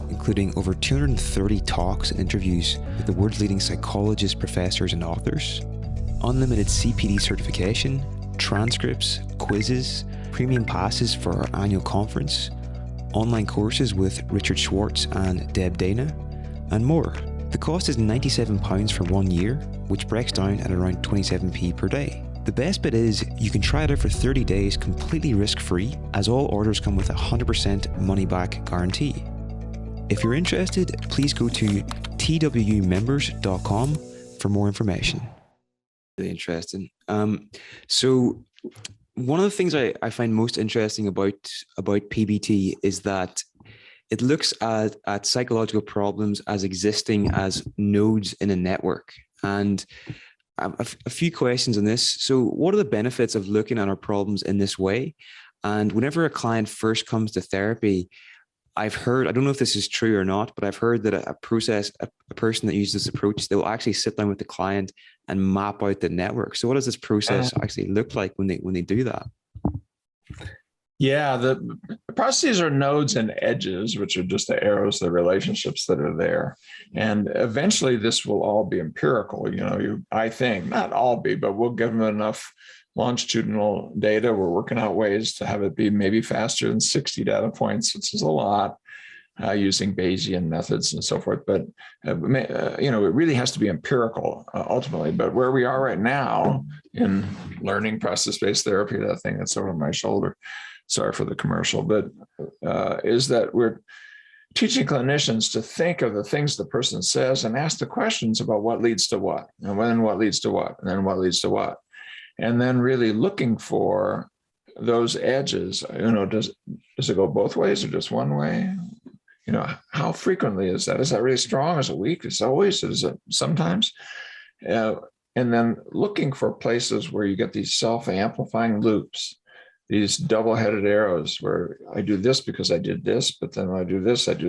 including over 230 talks and interviews with the world's leading psychologists, professors, and authors, unlimited CPD certification, transcripts, quizzes, premium passes for our annual conference, online courses with Richard Schwartz and Deb Dana, and more. The cost is £97 for 1 year, which breaks down at around 27p per day. The best bit is you can try it out for 30 days completely risk-free, as all orders come with a 100% money-back guarantee. If you're interested, please go to twmembers.com for more information. Really interesting. So one of the things I find most interesting about PBT is that it looks at psychological problems as existing as nodes in a network. And a few questions on this. So what are the benefits of looking at our problems in this way? And whenever a client first comes to therapy, I've heard, I don't know if this is true or not, but I've heard that a person that uses this approach, they'll actually sit down with the client and map out the network. So what does this process actually look like when they do that? Yeah, the processes are nodes and edges, which are just the arrows, the relationships that are there. And eventually this will all be empirical. I think, not all be, but we'll give them enough longitudinal data. We're working out ways to have it be maybe faster than 60 data points, which is a lot, using Bayesian methods and so forth. But, it really has to be empirical ultimately. But where we are right now in learning process-based therapy, that thing that's over my shoulder, sorry for the commercial, but is that we're teaching clinicians to think of the things the person says and ask the questions about what leads to what, and then what leads to what, and then what leads to what. And then really looking for those edges. Does it go both ways or just one way? How frequently is that? Is that really strong? Is it weak? Is it always? Is it sometimes? And then looking for places where you get these self-amplifying loops, these double-headed arrows where I do this because I did this, but then when I do this, and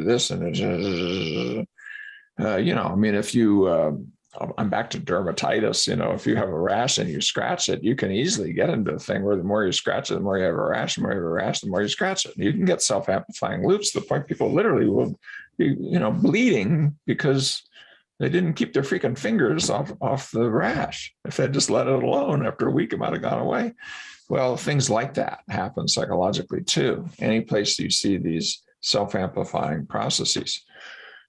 if you, I'm back to dermatitis, if you have a rash and you scratch it, you can easily get into a thing where the more you scratch it, the more you have a rash, the more you have a rash, the more you scratch it. And you can get self-amplifying loops to the point people literally will be, bleeding because they didn't keep their freaking fingers off the rash. If they just let it alone, after a week, it might have gone away. Well, things like that happen psychologically too. Any place you see these self-amplifying processes.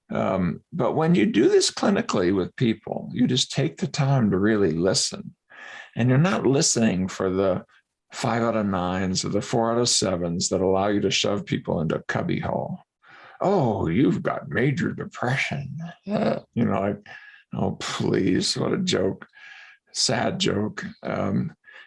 But when you do this clinically with people, you just take the time to really listen. And you're not listening for the 5 out of 9s or the 4 out of 7s that allow you to shove people into a cubbyhole. Oh, you've got major depression. Oh, please, what a joke. Sad joke.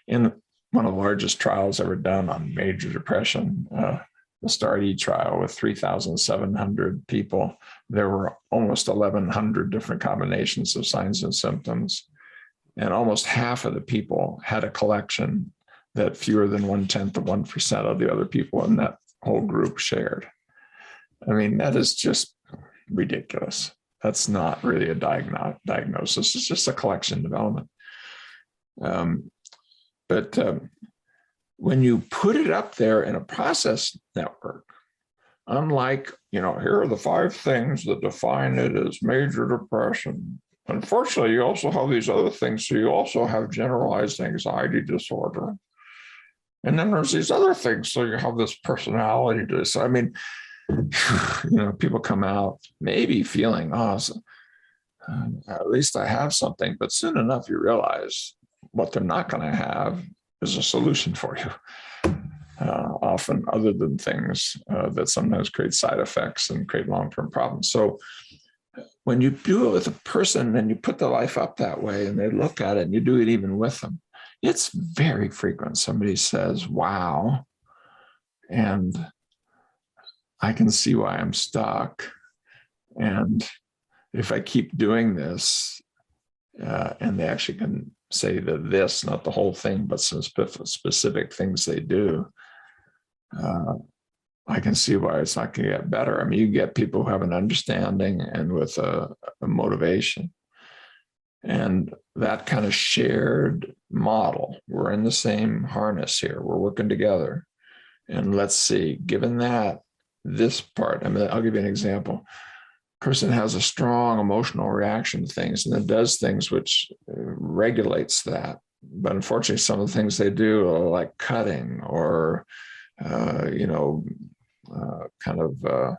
In one of the largest trials ever done on major depression, the START-E trial with 3,700 people, there were almost 1,100 different combinations of signs and symptoms. And almost half of the people had a collection that fewer than 1/10 of 1% of the other people in that whole group shared. I mean, that is just ridiculous. That's not really a diagnosis. It's just a collection development. But when you put it up there in a process network, unlike, here are the 5 things that define it as major depression. Unfortunately, you also have these other things. So you also have generalized anxiety disorder. And then there's these other things. So you have this personality disorder. I mean, people come out maybe feeling, at least I have something. But soon enough, you realize what they're not going to have is a solution for you. Often other than things that sometimes create side effects and create long-term problems. So when you do it with a person and you put the life up that way and they look at it and you do it even with them, it's very frequent somebody says, wow, and I can see why I'm stuck. And if I keep doing this, and they actually can say that this, not the whole thing, but some specific things they do, I can see why it's not going to get better. I mean, you get people who have an understanding and with a motivation. And that kind of shared model, we're in the same harness here, we're working together. And let's see, given that, this part, I mean, I'll give you an example. Person has a strong emotional reaction to things and then does things which regulates that. But unfortunately, some of the things they do are like cutting or, kind of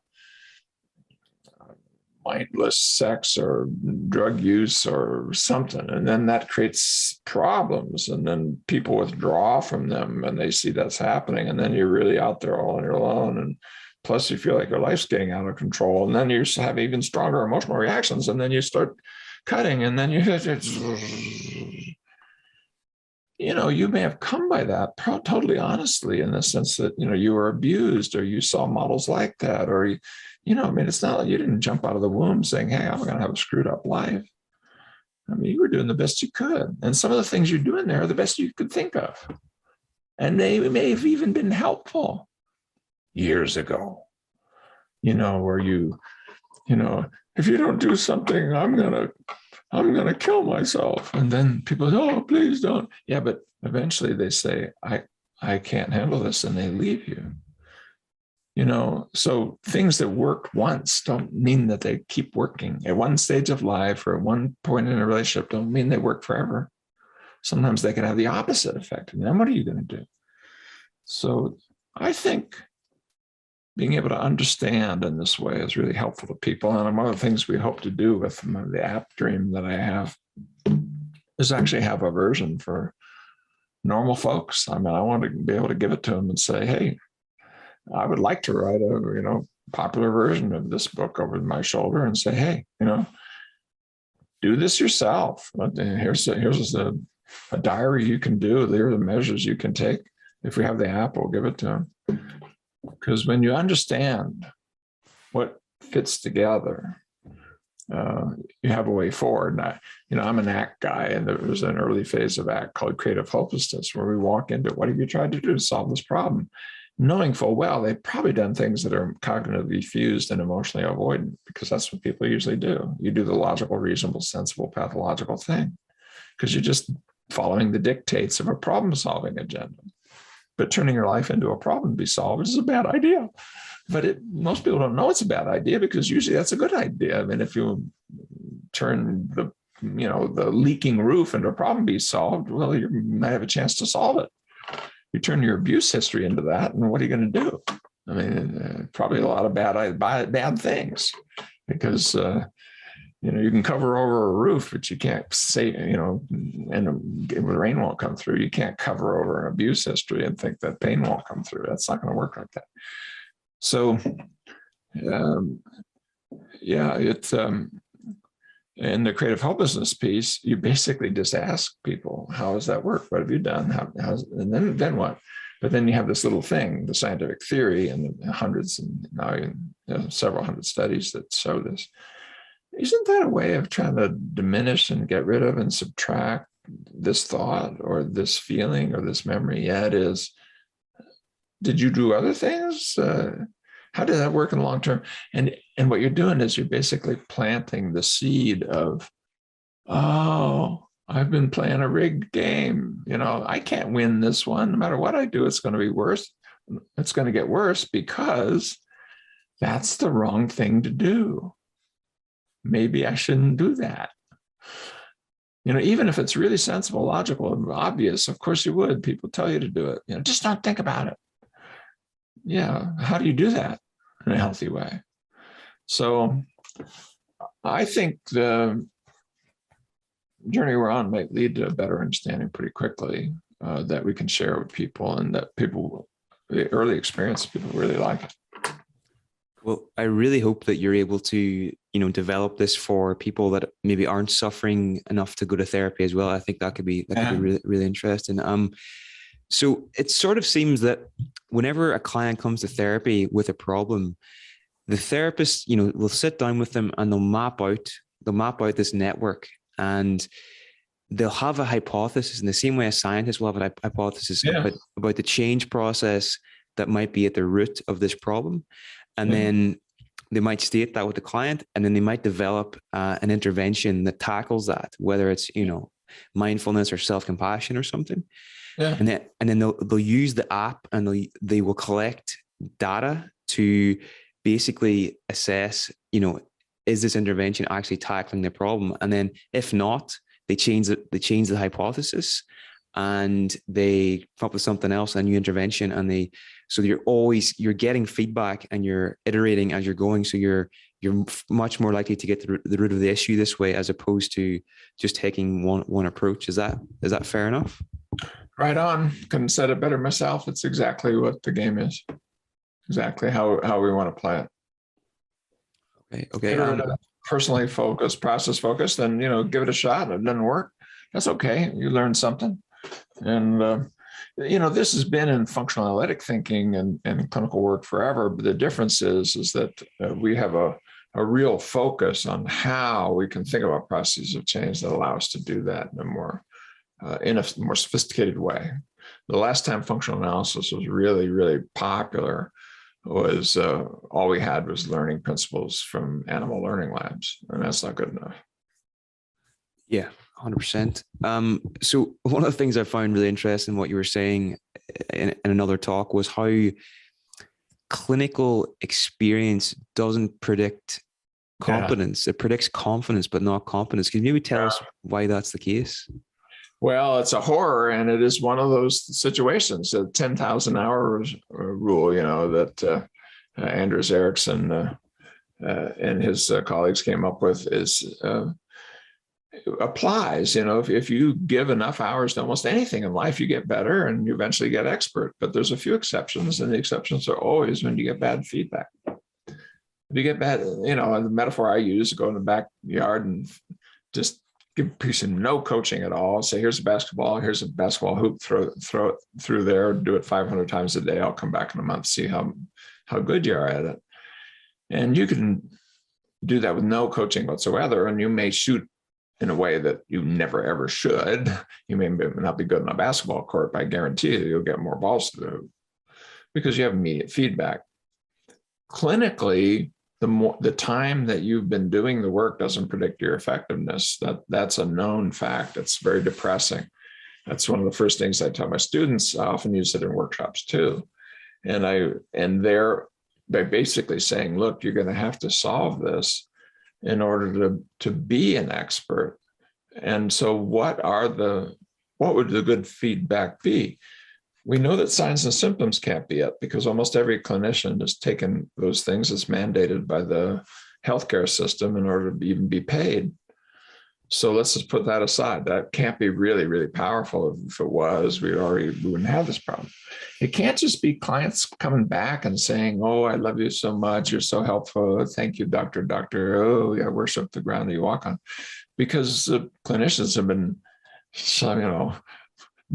mindless sex or drug use or something. And then that creates problems. And then people withdraw from them and they see that's happening. And then you're really out there all on your own. And plus you feel like your life's getting out of control. And then you have even stronger emotional reactions. And then you start cutting and then you may have come by that totally honestly in the sense that, you were abused or you saw models like that, or, I mean, it's not like you didn't jump out of the womb saying, hey, I'm going to have a screwed up life. I mean, you were doing the best you could. And some of the things you're doing there are the best you could think of. And they may have even been helpful years ago, where if you don't do something, I'm going to kill myself. And then people say, oh, please don't. Yeah, but eventually they say, I can't handle this. And they leave you. So things that worked once don't mean that they keep working. At one stage of life or at one point in a relationship don't mean they work forever. Sometimes they can have the opposite effect. And then what are you going to do? So I think being able to understand in this way is really helpful to people. And one of the things we hope to do with the app dream that I have is actually have a version for normal folks. I mean, I want to be able to give it to them and say, hey, I would like to write a, popular version of this book over my shoulder and say, hey, do this yourself. Here's a diary you can do. There are the measures you can take. If we have the app, we'll give it to them. Because when you understand what fits together, you have a way forward. And I'm an ACT guy, and there was an early phase of ACT called creative hopelessness, where we walk into what have you tried to do to solve this problem? Knowing full well they've probably done things that are cognitively fused and emotionally avoidant, because that's what people usually do. You do the logical, reasonable, sensible, pathological thing because you're just following the dictates of a problem-solving agenda. But turning your life into a problem to be solved is a bad idea. But most people don't know it's a bad idea because usually that's a good idea. I mean, if you turn the leaking roof into a problem to be solved, well, you might have a chance to solve it. You turn your abuse history into that, and what are you going to do? I mean, probably a lot of bad things, because you can cover over a roof, but you can't say, and the rain won't come through. You can't cover over an abuse history and think that pain won't come through. That's not going to work like that. So, it's in the creative helplessness piece, you basically just ask people, how does that work? What have you done? And then what? But then you have this little thing, the scientific theory, and hundreds and now several hundred studies that show this. Isn't that a way of trying to diminish and get rid of and subtract this thought or this feeling or this memory? Yeah, it is. Did you do other things? How did that work in the long term? And what you're doing is you're basically planting the seed of, oh, I've been playing a rigged game. I can't win this one. No matter what I do, it's going to be worse. It's going to get worse because that's the wrong thing to do. Maybe I shouldn't do that. Even if it's really sensible, logical, and obvious, of course you would. People tell you to do it. Just don't think about it. Yeah. How do you do that in a healthy way? So I think the journey we're on might lead to a better understanding pretty quickly that we can share with people, and that the early experience, people really like it. Well, I really hope that you're able to, develop this for people that maybe aren't suffering enough to go to therapy as well. I think that could be really, really interesting. So it sort of seems that whenever a client comes to therapy with a problem, the therapist, will sit down with them and they'll map out this network, and they'll have a hypothesis in the same way a scientist will have a hypothesis Yeah. about the change process that might be at the root of this problem. And Yeah. then they might state that with the client, and then they might develop an intervention that tackles that, whether it's, mindfulness or self-compassion or something. Yeah. And then they'll use the app, and they will collect data to basically assess, is this intervention actually tackling the problem? And then if not, they change the hypothesis, and they come up with something else, a new intervention. So you're getting feedback, and you're iterating as you're going. So you're much more likely to get to the root of the issue this way, as opposed to just taking one approach. Is that fair enough? Right on. Couldn't said it better myself. It's exactly what the game is. Exactly how we want to play it. Okay. Personally focused, process focused, then give it a shot. If it doesn't work, that's okay. You learn something. And this has been in functional analytic thinking and clinical work forever. But the difference is that we have a real focus on how we can think about processes of change that allow us to do that in a more sophisticated way. The last time functional analysis was really, really popular was all we had was learning principles from animal learning labs, and that's not good enough. Yeah, 100%. So one of the things I found really interesting, what you were saying in another talk, was how clinical experience doesn't predict competence. It predicts confidence, but not competence. Can you maybe tell us why that's the case? Well, it's a horror, and it is one of those situations, the 10,000 hours rule, that Anders Ericsson and his colleagues came up with applies. If you give enough hours to almost anything in life, you get better and you eventually get expert. But there's a few exceptions, and the exceptions are always when you get bad feedback. If you get bad, the metaphor I use, go in the backyard and just give a piece of no coaching at all. Say, here's a basketball hoop, throw it through there, do it 500 times a day. I'll come back in a month, see how good you are at it. And you can do that with no coaching whatsoever, and you may shoot in a way that you never ever should. You may not be good on a basketball court, but I guarantee you'll get more balls to the hoop because you have immediate feedback. Clinically, the time that you've been doing the work doesn't predict your effectiveness. That's a known fact. It's very depressing. That's one of the first things I tell my students. I often use it in workshops too. And they're basically saying, look, you're going to have to solve this in order to be an expert. And so what would the good feedback be? We know that signs and symptoms can't be it, because almost every clinician has taken those things as mandated by the healthcare system in order to even be paid. So let's just put that aside. That can't be really, really powerful. If it was, we wouldn't have this problem. It can't just be clients coming back and saying, oh, I love you so much. You're so helpful. Thank you, doctor. Oh, yeah, worship the ground that you walk on. Because the clinicians have been,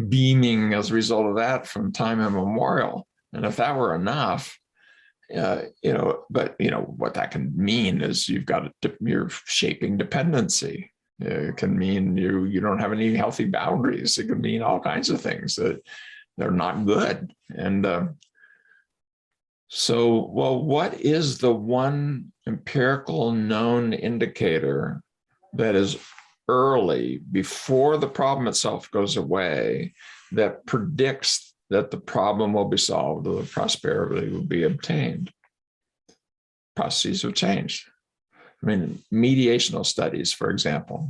beaming as a result of that from time immemorial. And if that were enough, what that can mean is you're shaping dependency. It can mean you don't have any healthy boundaries. It can mean all kinds of things that they're not good. And what is the one empirical known indicator that is early, before the problem itself goes away, that predicts that the problem will be solved or the prosperity will be obtained? Processes have changed. Mediational studies, for example,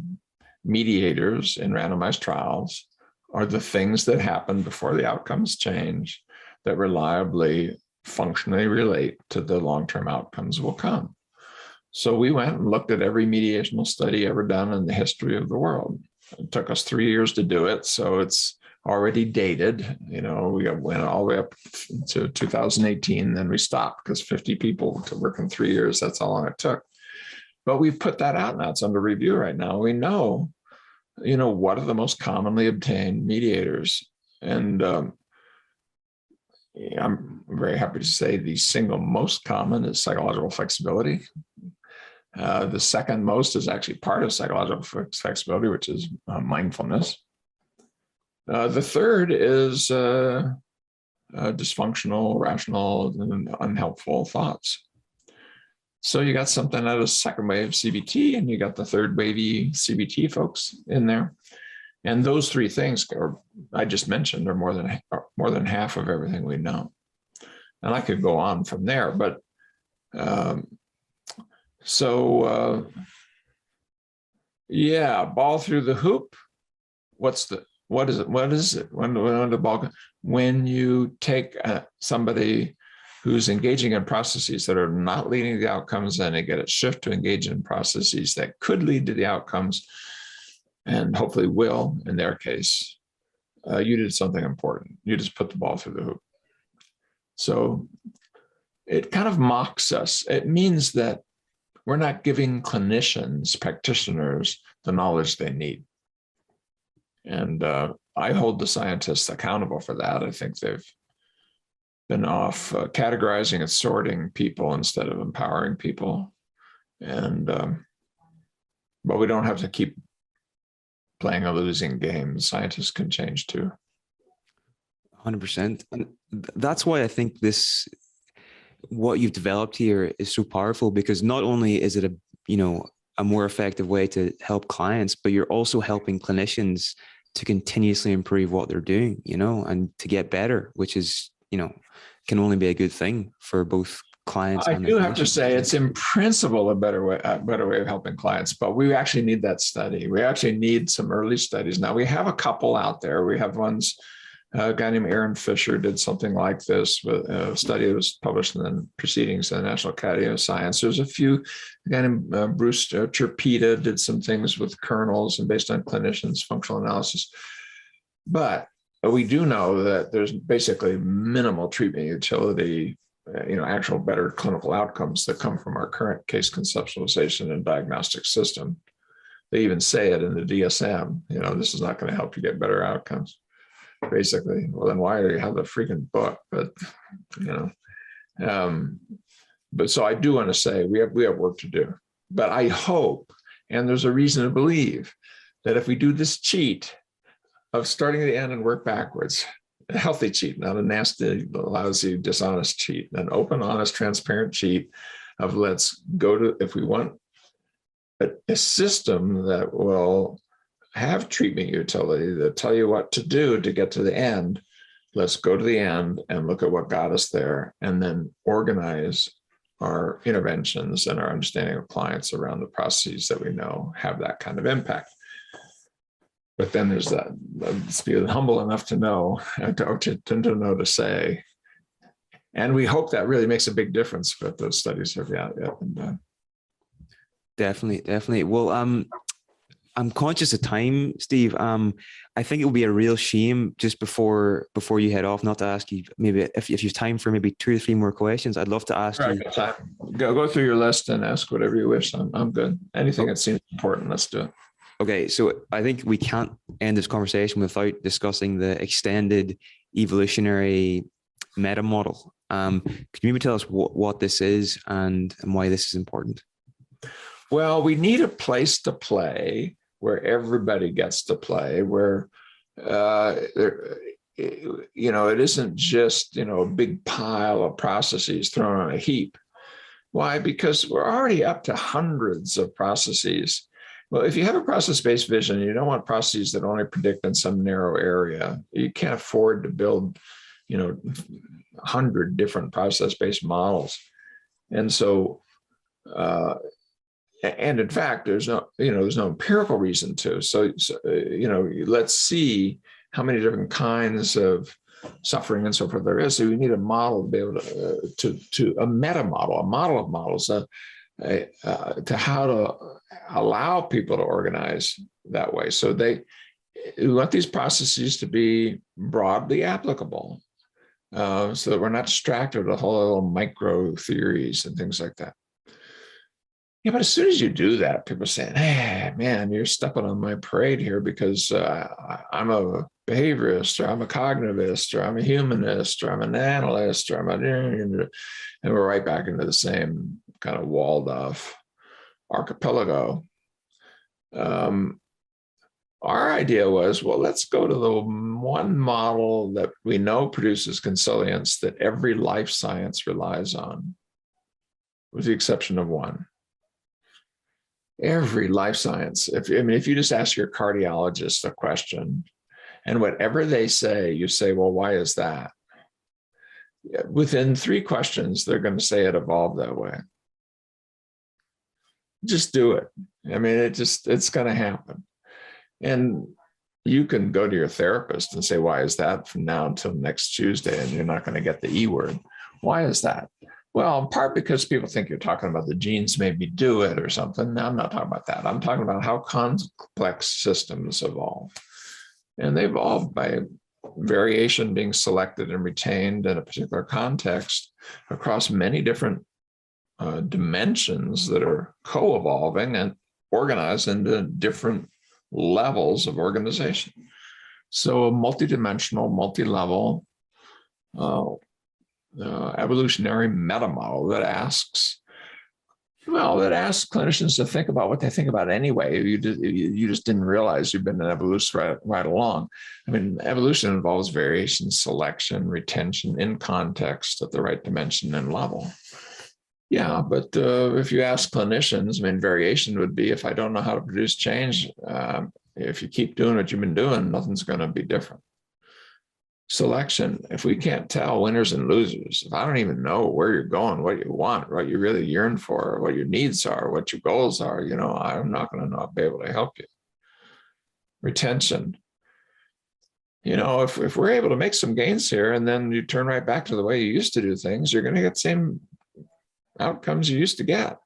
mediators in randomized trials are the things that happen before the outcomes change that reliably, functionally relate to the long-term outcomes will come. So we went and looked at every mediational study ever done in the history of the world. It took us 3 years to do it. So it's already dated. We went all the way up to 2018, then we stopped because 50 people to work in 3 years, that's how long it took. But we've put that out now. It's under review right now. We know, what are the most commonly obtained mediators. And I'm very happy to say the single most common is psychological flexibility. The second most is actually part of psychological flexibility, which is mindfulness. The third is dysfunctional, rational, and unhelpful thoughts. So you got something out of second wave CBT, and you got the third wavy CBT folks in there. And those three things I just mentioned are more than half of everything we know. And I could go on from there, but yeah, ball through the hoop. What is it? When the ball, when you take somebody who's engaging in processes that are not leading to the outcomes, and they get it shift to engage in processes that could lead to the outcomes, and hopefully will, in their case, you did something important. You just put the ball through the hoop. So it kind of mocks us. It means that we're not giving clinicians, practitioners, the knowledge they need. And I hold the scientists accountable for that. I think they've been off categorizing and sorting people instead of empowering people. And but we don't have to keep playing a losing game. Scientists can change too. 100%. And that's why I think what you've developed here is so powerful, because not only is it a more effective way to help clients, but you're also helping clinicians to continuously improve what they're doing, and to get better, which is, can only be a good thing for both clients. I do have to say it's in principle a better way of helping clients, but we actually need that study. We actually need some early studies. Now we have a couple out there. We have ones, a guy named Aaron Fisher did something like this with a study that was published in the Proceedings of the National Academy of Science. There's a few, a guy named Bruce Chirpita did some things with kernels and based on clinicians' functional analysis. But we do know that there's basically minimal treatment utility, actual better clinical outcomes that come from our current case conceptualization and diagnostic system. They even say it in the DSM, this is not going to help you get better outcomes. Basically, well, then why do you have the freaking book? But but so I do want to say we have work to do. But I hope, and there's a reason to believe, that if we do this cheat of starting at the end and work backwards, a healthy cheat, not a nasty, lousy, dishonest cheat, an open, honest, transparent cheat of let's go to, if we want a system that will have treatment utility that tell you what to do to get to the end, let's go to the end and look at what got us there, and then organize our interventions and our understanding of clients around the processes that we know have that kind of impact. But then there's that, let's be humble enough to know, to say, and we hope that really makes a big difference, but those studies have been done. Definitely. Well, I'm conscious of time, Steve. I think it would be a real shame just before you head off, not to ask you, maybe if you've time for maybe 2 or 3 more questions. I'd love to ask you. Go through your list and ask whatever you wish. I'm good. Anything that seems important, let's do it. Okay, so I think we can't end this conversation without discussing the extended evolutionary meta model. Can you maybe tell us what this is and why this is important? Well, we need a place to play where everybody gets to play, where it isn't just a big pile of processes thrown on a heap. Why? Because we're already up to hundreds of processes. Well, if you have a process-based vision, you don't want processes that only predict in some narrow area. You can't afford to build 100 different process-based models. And so, and in fact, there's no empirical reason to. So let's see how many different kinds of suffering and so forth there is. So we need a model to be able to a meta model, a model of models, to how to allow people to organize that way. So we want these processes to be broadly applicable, so that we're not distracted with whole little micro theories and things like that. Yeah, but as soon as you do that, people are saying, "Hey, man, you're stepping on my parade here because I'm a behaviorist, or I'm a cognitivist, or I'm a humanist, or I'm an analyst, or I'm a," and we're right back into the same kind of walled off archipelago. Our idea was, well, let's go to the one model that we know produces consilience that every life science relies on, with the exception of one. Every life science, if you just ask your cardiologist a question, and whatever they say, you say, well, why is that? Within 3 questions, they're going to say it evolved that way. Just do it. I mean, it's going to happen. And you can go to your therapist and say, why is that, from now until next Tuesday? And you're not going to get the E word. Why is that? Well, in part because people think you're talking about the genes maybe do it or something. No, I'm not talking about that. I'm talking about how complex systems evolve. And they evolve by variation being selected and retained in a particular context across many different dimensions that are co-evolving and organized into different levels of organization. So a multidimensional, multi-level evolutionary meta model that asks clinicians to think about what they think about anyway. You just didn't realize you've been an evolution right along. I mean, evolution involves variation, selection, retention in context at the right dimension and level. Yeah, but if you ask clinicians, I mean, variation would be, if I don't know how to produce change, if you keep doing what you've been doing, nothing's going to be different. Selection, if we can't tell winners and losers, if I don't even know where you're going, what you want, what you really yearn for, what your needs are, what your goals are, I'm not going to not be able to help you. Retention. If we're able to make some gains here and then you turn right back to the way you used to do things, you're going to get the same outcomes you used to get.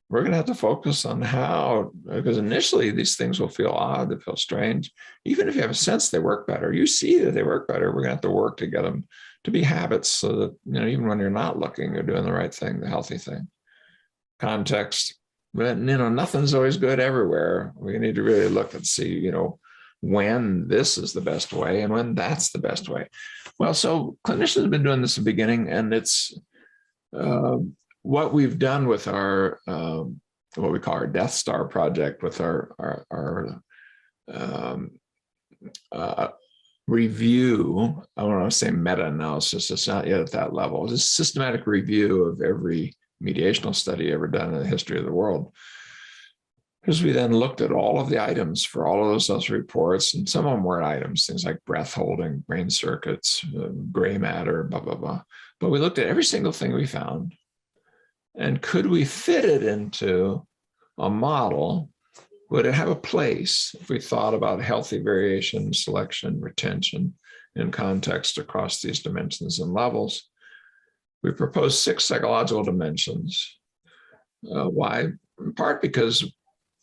We're going to have to focus on how, because initially these things will feel odd, they feel strange. Even if you have a sense they work better, you see that they work better, we're going to have to work to get them to be habits so that, even when you're not looking, you're doing the right thing, the healthy thing. Context, but nothing's always good everywhere. We need to really look and see, when this is the best way and when that's the best way. Well, so clinicians have been doing this in the beginning, and it's what we've done with our what we call our Death Star project, with our review. I don't want to say meta-analysis, it's not yet at that level. It's a systematic review of every mediational study ever done in the history of the world. Because we then looked at all of the items for all of those reports, and some of them weren't items, things like breath holding, brain circuits, gray matter, blah, blah, blah. But we looked at every single thing we found, and could we fit it into a model? Would it have a place if we thought about healthy variation, selection, retention in context across these dimensions and levels? We proposed 6 psychological dimensions. Why? In part because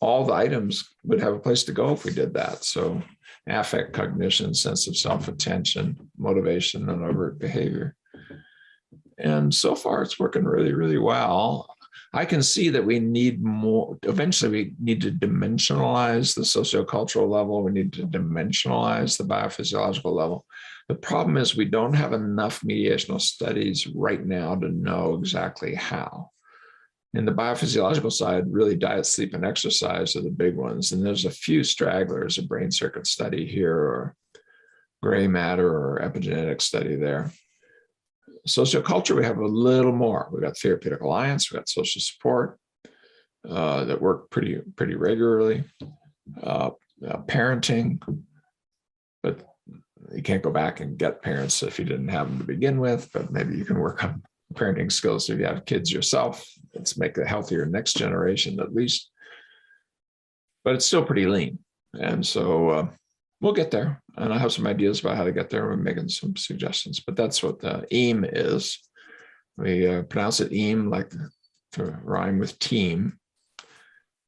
all the items would have a place to go if we did that. So affect, cognition, sense of self, attention, motivation, and overt behavior. And so far it's working really, really well. I can see that we need more. Eventually we need to dimensionalize the sociocultural level. We need to dimensionalize the biophysiological level. The problem is we don't have enough mediational studies right now to know exactly how. In the biophysiological side, really diet, sleep, and exercise are the big ones. And there's a few stragglers, a brain circuit study here, or gray matter, or epigenetic study there. Socioculture, we have a little more. We got Therapeutic Alliance, we got social support that work pretty regularly. Parenting, but you can't go back and get parents if you didn't have them to begin with, but maybe you can work on parenting skills if you have kids yourself. Let's make a healthier next generation at least. But it's still pretty lean. And so we'll get there. And I have some ideas about how to get there. We're making some suggestions, but that's what the AIM is. We pronounce it AIM, like to rhyme with team.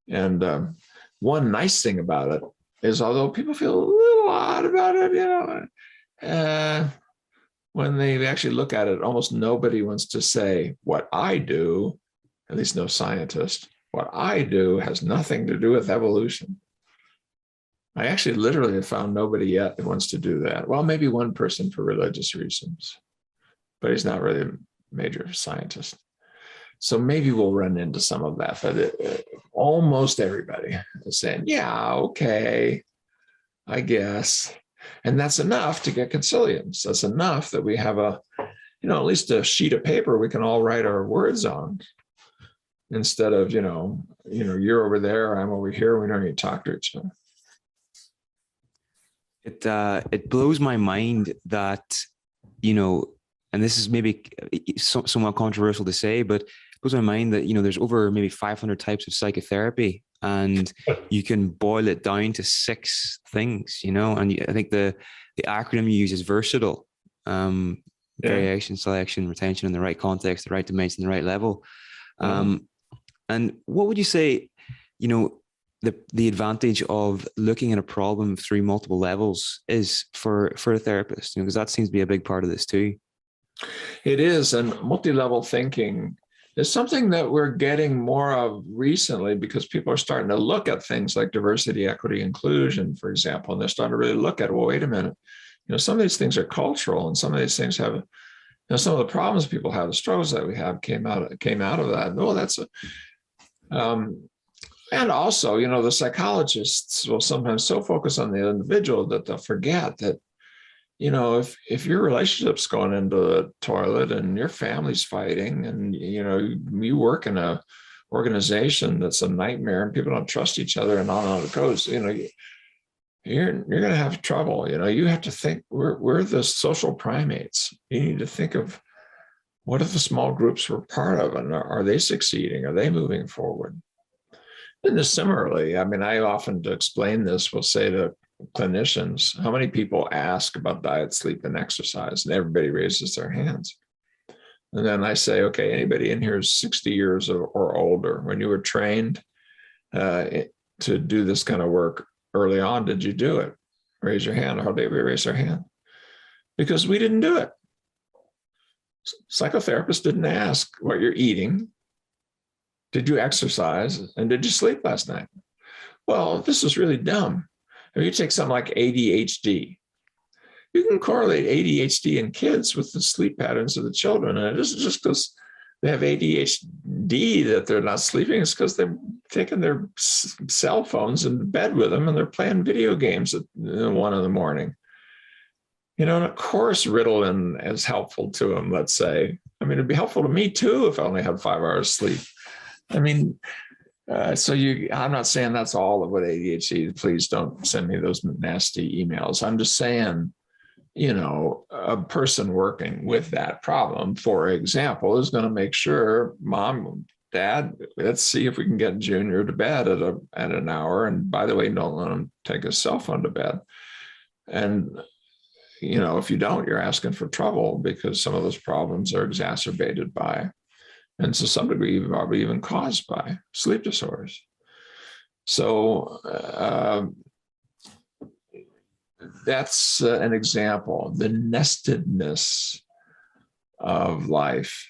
And one nice thing about it is, although people feel a little odd about it, when they actually look at it, almost nobody wants to say what I do, at least no scientist, what I do has nothing to do with evolution. I actually literally have found nobody yet that wants to do that. Well, maybe one person for religious reasons, but he's not really a major scientist. So maybe we'll run into some of that, but almost everybody is saying, yeah, okay, I guess. And that's enough to get conciliums. That's enough that we have at least a sheet of paper we can all write our words on, instead of, you're over there, I'm over here, we don't need to talk to each other. It blows my mind that, and this is maybe somewhat controversial to say, but it blows my mind that, there's over maybe 500 types of psychotherapy, and you can boil it down to 6 things, and I think the acronym you use is versatile, variation, selection, retention in the right context, the right dimension, the right level. And what would you say, the advantage of looking at a problem through multiple levels is for a therapist, because that seems to be a big part of this too. It is, and multi-level thinking is something that we're getting more of recently, because people are starting to look at things like diversity, equity, inclusion, for example, and they're starting to really look at, well, wait a minute, some of these things are cultural, and some of these things have, some of the problems people have, the struggles that we have came out of that. Well, that's and also, the psychologists will sometimes so focus on the individual that they'll forget that, if your relationship's going into the toilet and your family's fighting, and, you work in a organization that's a nightmare and people don't trust each other, and on it goes, you're going to have trouble. You have to think, we're the social primates. You need to think of, what are the small groups we're part of, and are they succeeding? Are they moving forward? And similarly, I often, to explain this, will say to clinicians, how many people ask about diet, sleep, and exercise? And everybody raises their hands. And then I say, okay, anybody in here is 60 years or older. When you were trained to do this kind of work early on, did you do it? Raise your hand. Hardly ever raise their hand, because we didn't do it. Psychotherapists didn't ask what you're eating. Did you exercise? And did you sleep last night? Well, this is really dumb. If you take something like ADHD, you can correlate ADHD in kids with the sleep patterns of the children. And it isn't just because they have ADHD that they're not sleeping. It's because they're taking their cell phones in bed with them, and they're playing video games at 1 a.m. And of course, Ritalin is helpful to them, let's say. It'd be helpful to me too if I only had 5 hours sleep. I'm not saying that's all of what ADHD. Please don't send me those nasty emails. I'm just saying, a person working with that problem, for example, is going to make sure, Mom, Dad, let's see if we can get Junior to bed at an hour. And by the way, don't let him take his cell phone to bed. And, if you don't, you're asking for trouble, because some of those problems are exacerbated by, and to some degree, probably even caused by, sleep disorders. So that's an example. The nestedness of life.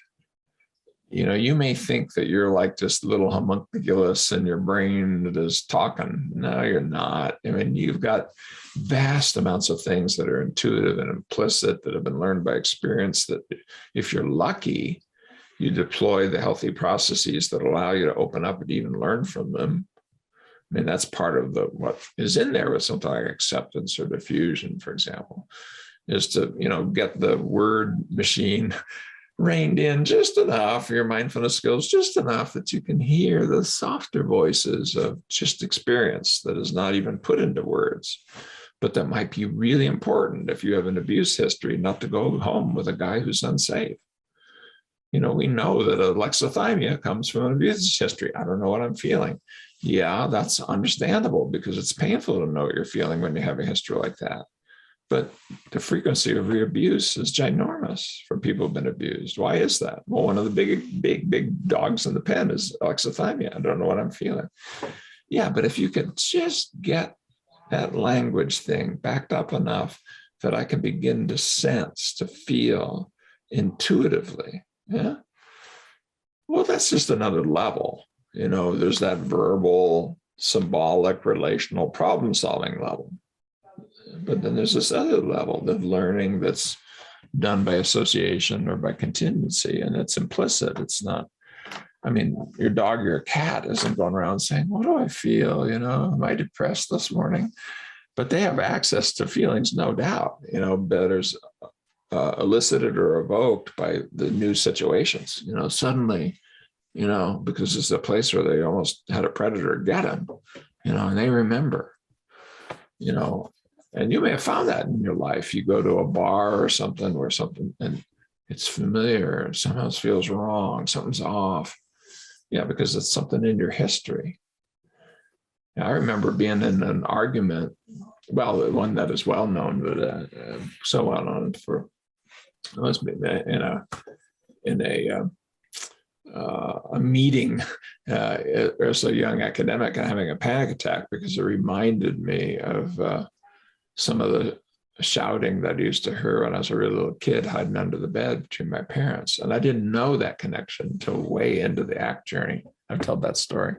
You may think that you're like this little homunculus in your brain that is talking. No, you're not. You've got vast amounts of things that are intuitive and implicit, that have been learned by experience, that if you're lucky, you deploy the healthy processes that allow you to open up and even learn from them. That's part of what is in there with something like acceptance or diffusion, for example, is to, get the word machine reined in just enough, your mindfulness skills just enough that you can hear the softer voices of just experience that is not even put into words, but that might be really important if you have an abuse history, not to go home with a guy who's unsafe. We know that alexithymia comes from an abuse history. I don't know what I'm feeling. Yeah, that's understandable, because it's painful to know what you're feeling when you have a history like that. But the frequency of re-abuse is ginormous for people who've been abused. Why is that? Well, one of the big dogs in the pen is alexithymia. I don't know what I'm feeling. Yeah, but if you could just get that language thing backed up enough that I can begin to sense, to feel intuitively. Yeah. Well, that's just another level. There's that verbal, symbolic, relational problem solving level. But then there's this other level, the learning that's done by association or by contingency, and it's implicit. It's not, your dog or your cat isn't going around saying, what do I feel? Am I depressed this morning? But they have access to feelings, no doubt, that is elicited or evoked by the new situations. Suddenly, because it's a place where they almost had a predator get them, and they remember, and you may have found that in your life. You go to a bar or something where something, and it's familiar, and somehow it feels wrong, something's off. Yeah, because it's something in your history. I remember being in an argument, well, one that is well known, but so well known for, it was in a meeting as a young academic and having a panic attack because it reminded me of some of the shouting that I used to hear when I was a really little kid hiding under the bed between my parents. And I didn't know that connection until way into the ACT journey. I've told that story.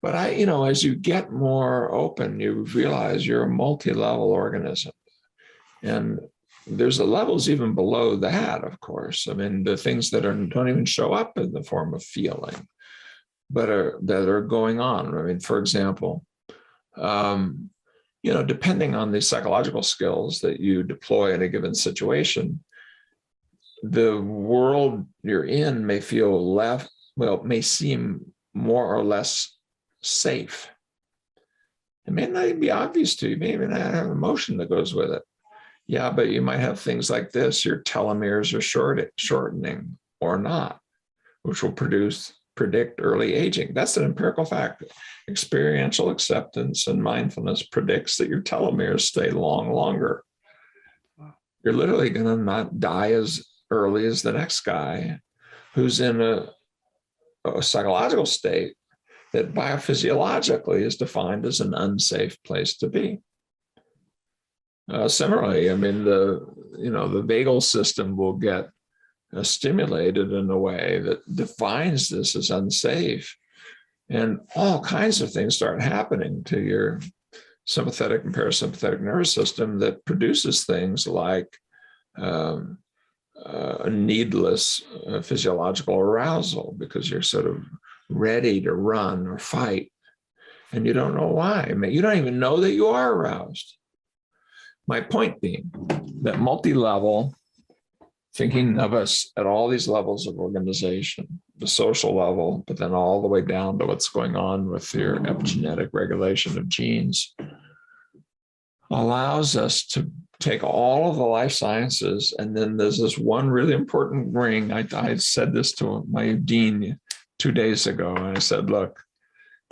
But as you get more open, you realize you're a multi-level organism. And there's the levels even below that, of course. The things that don't even show up in the form of feeling, but that are going on. For example, depending on the psychological skills that you deploy in a given situation, the world you're in may may seem more or less safe. It may not even be obvious to you. You may even have emotion that goes with it. Yeah, but you might have things like this. Your telomeres are shortening or not, which will predict early aging. That's an empirical fact. Experiential acceptance and mindfulness predicts that your telomeres stay longer. You're literally going to not die as early as the next guy who's in a psychological state that biophysiologically is defined as an unsafe place to be. Similarly, the vagal system will get stimulated in a way that defines this as unsafe, and all kinds of things start happening to your sympathetic and parasympathetic nervous system that produces things like a needless physiological arousal because you're sort of ready to run or fight, and you don't know why. You don't even know that you are aroused. My point being that multi-level, thinking of us at all these levels of organization, the social level, but then all the way down to what's going on with your epigenetic regulation of genes, allows us to take all of the life sciences, and then there's this one really important ring. I said this to my dean 2 days ago, and I said, look,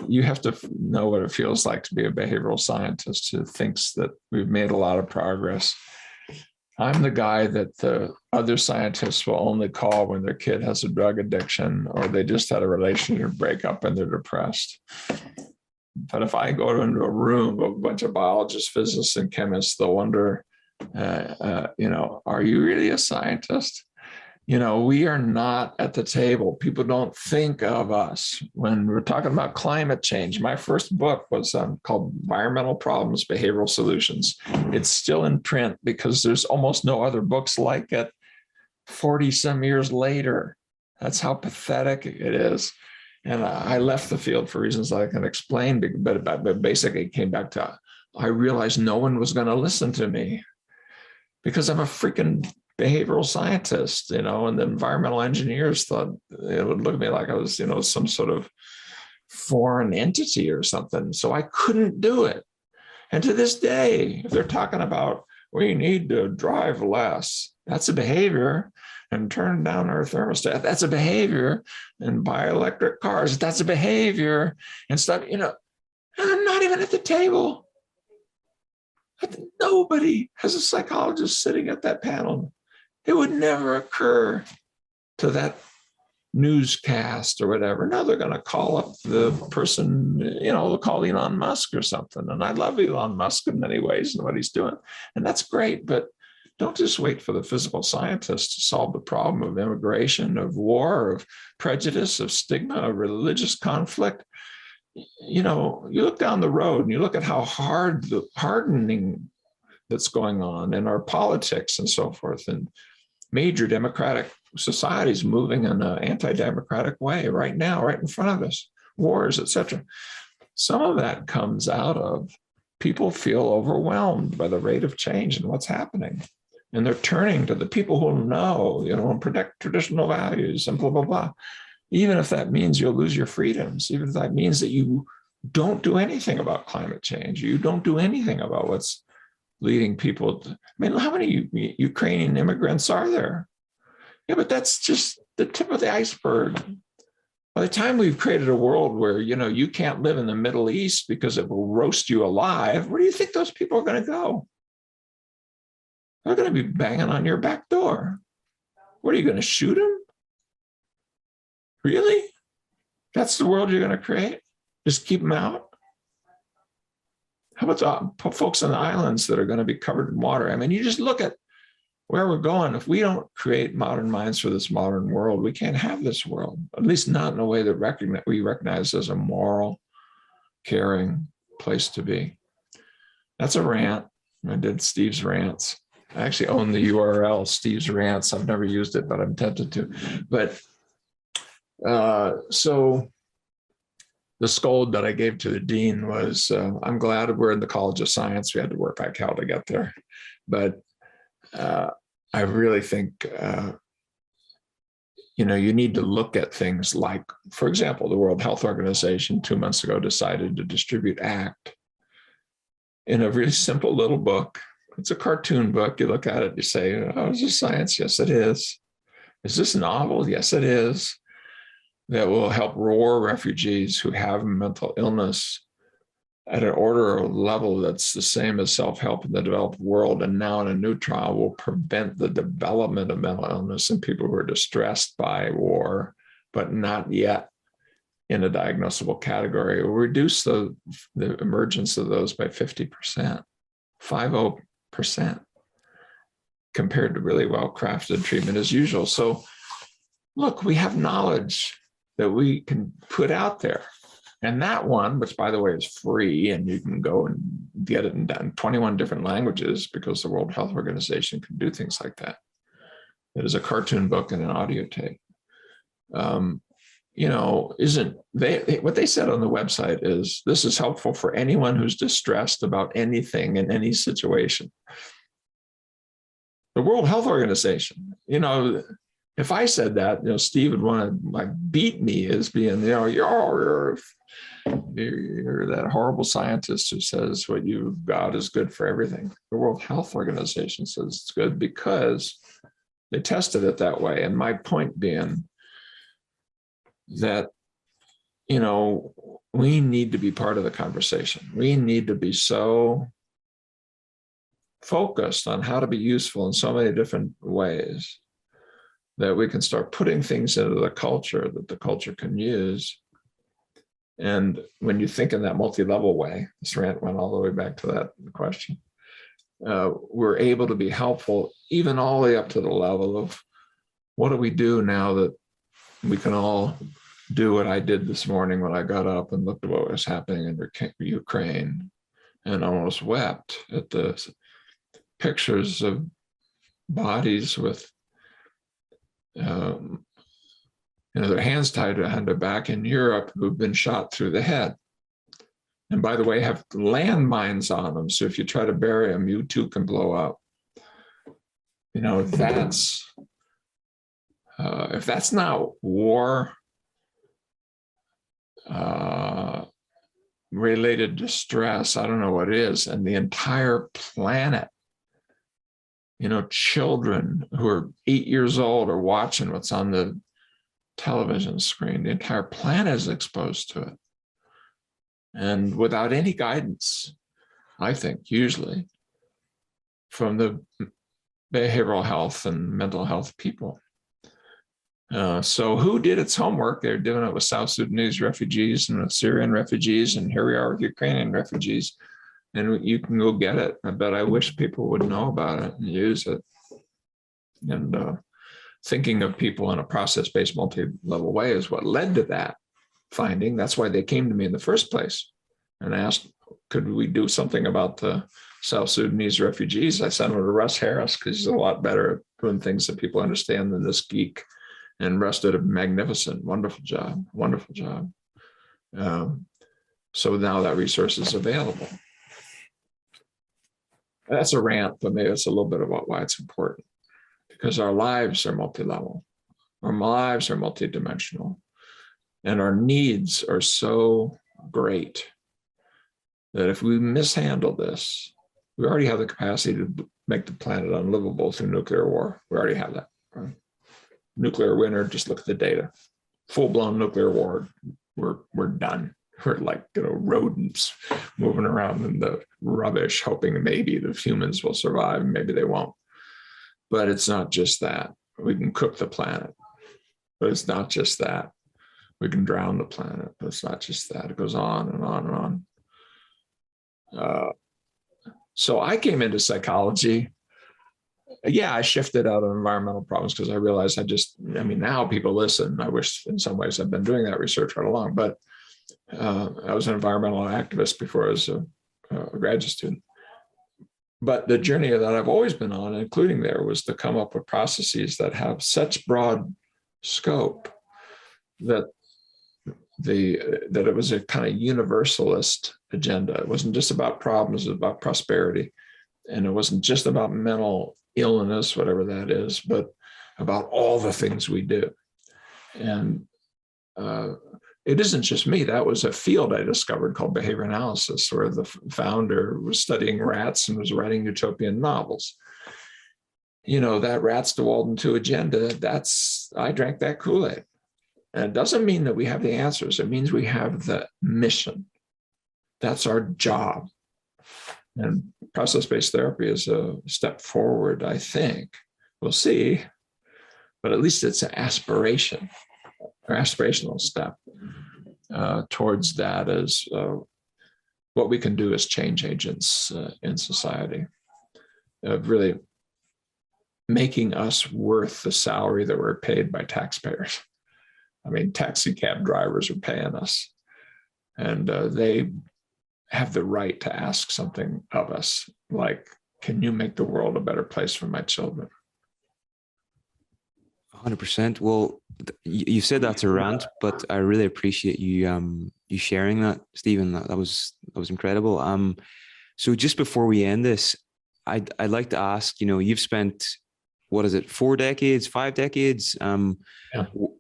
you have to know what it feels like to be a behavioral scientist who thinks that we've made a lot of progress. I'm the guy that the other scientists will only call when their kid has a drug addiction or they just had a relationship breakup and they're depressed. But if I go into a room of a bunch of biologists, physicists, and chemists, they'll wonder, are you really a scientist? We are not at the table. People don't think of us when we're talking about climate change. My first book was called Environmental Problems, Behavioral Solutions. It's still in print because there's almost no other books like it 40 some years later. That's how pathetic it is. And I left the field for reasons that I can explain, but basically it came back to, I realized no one was going to listen to me because I'm a freaking behavioral scientist, and the environmental engineers thought it would look at me like I was, some sort of foreign entity or something. So I couldn't do it. And to this day, if they're talking about we need to drive less, that's a behavior, and turn down our thermostat, that's a behavior, and buy electric cars, that's a behavior, and stuff, I'm not even at the table. Nobody has a psychologist sitting at that panel. It would never occur to that newscast or whatever. Now they're going to call up the person, they'll call Elon Musk or something. And I love Elon Musk in many ways and what he's doing. And that's great. But don't just wait for the physical scientists to solve the problem of immigration, of war, of prejudice, of stigma, of religious conflict. You look down the road and you look at how hard the hardening that's going on in our politics and so forth, and major democratic societies moving in an anti-democratic way right now, right in front of us, wars, etc. Some of that comes out of people feel overwhelmed by the rate of change and what's happening. And they're turning to the people who know, and protect traditional values and blah, blah, blah. Even if that means you'll lose your freedoms, even if that means that you don't do anything about climate change, you don't do anything about what's leading people to, how many Ukrainian immigrants are there? Yeah, but that's just the tip of the iceberg. By the time we've created a world where, you can't live in the Middle East because it will roast you alive, where do you think those people are going to go? They're going to be banging on your back door. What are you going to shoot them? Really? That's the world you're going to create? Just keep them out? How about the folks on the islands that are going to be covered in water? You just look at where we're going. If we don't create modern minds for this modern world, we can't have this world, at least not in a way that we recognize as a moral, caring place to be. That's a rant. I did Steve's rants. I actually own the URL, Steve's Rants. I've never used it, but I'm tempted to. But so the scold that I gave to the dean was, I'm glad we're in the College of Science. We had to work back how to get there. But I really think, you need to look at things like, for example, the World Health Organization 2 months ago decided to distribute ACT in a really simple little book. It's a cartoon book. You look at it, you say, oh, is this science? Yes, it is. Is this novel? Yes, it is. That will help war refugees who have mental illness at an order or level that's the same as self-help in the developed world. And now in a new trial will prevent the development of mental illness in people who are distressed by war, but not yet in a diagnosable category. It will reduce the emergence of those by 50%, 50%, compared to really well-crafted treatment as usual. So look, we have knowledge that we can put out there. And that one, which by the way is free, and you can go and get it in 21 different languages because the World Health Organization can do things like that. It is a cartoon book and an audio tape. Isn't what they said on the website is, this is helpful for anyone who's distressed about anything in any situation. The World Health Organization, if I said that, Steve would want to beat me as being, you're that horrible scientist who says what you've got is good for everything. The World Health Organization says it's good because they tested it that way. And my point being that, we need to be part of the conversation. We need to be so focused on how to be useful in so many different ways that we can start putting things into the culture that the culture can use. And when you think in that multi-level way, this rant went all the way back to that question, we're able to be helpful even all the way up to the level of what do we do now that we can all do what I did this morning when I got up and looked at what was happening in Ukraine and almost wept at the pictures of bodies with their hands tied behind their back in Europe who've been shot through the head. And by the way, have landmines on them. So if you try to bury them, you too can blow up. That's, if that's not war related distress, I don't know what is. And the entire planet, children who are 8 years old are watching what's on the television screen. The entire planet is exposed to it. And without any guidance, I think, usually, from the behavioral health and mental health people. So who did its homework? They're doing it with South Sudanese refugees and with Syrian refugees, and here we are with Ukrainian refugees. And you can go get it. But I wish people would know about it and use it. And thinking of people in a process-based multi-level way is what led to that finding. That's why they came to me in the first place and asked, could we do something about the South Sudanese refugees? I sent them to Russ Harris because he's a lot better at doing things that people understand than this geek. And Russ did a magnificent, wonderful job, wonderful job. So now that resource is available. That's a rant, but maybe it's a little bit about why it's important. Because our lives are multi-level, our lives are multidimensional, and our needs are so great that if we mishandle this, we already have the capacity to make the planet unlivable through nuclear war. We already have that. Right? Nuclear winter, just look at the data. Full-blown nuclear war, we're done. We're like, rodents moving around in the rubbish, hoping maybe the humans will survive, maybe they won't. But it's not just that. We can cook the planet, but it's not just that. We can drown the planet, but it's not just that. It goes on and on and on. So I came into psychology. Yeah, I shifted out of environmental problems because I realized now people listen. I wish in some ways I've been doing that research right along, but I was an environmental activist before I was a graduate student. But the journey that I've always been on, including there, was to come up with processes that have such broad scope that it was a kind of universalist agenda. It wasn't just about problems, it was about prosperity. And it wasn't just about mental illness, whatever that is, but about all the things we do. And it isn't just me. That was a field I discovered called behavior analysis, where the founder was studying rats and was writing utopian novels. That rats to Walden 2 agenda, I drank that Kool-Aid. And it doesn't mean that we have the answers. It means we have the mission. That's our job. And process-based therapy is a step forward, I think. We'll see. But at least it's an aspiration, or aspirational step towards that as what we can do as change agents in society, really making us worth the salary that we're paid by taxpayers. I mean, taxi cab drivers are paying us, and they have the right to ask something of us, like, can you make the world a better place for my children? 100%. Well, you said that's a rant, but I really appreciate you you sharing that, Stephen. That was incredible. So just before we end this, I'd like to ask, you've spent, what is it, 4 decades, 5 decades,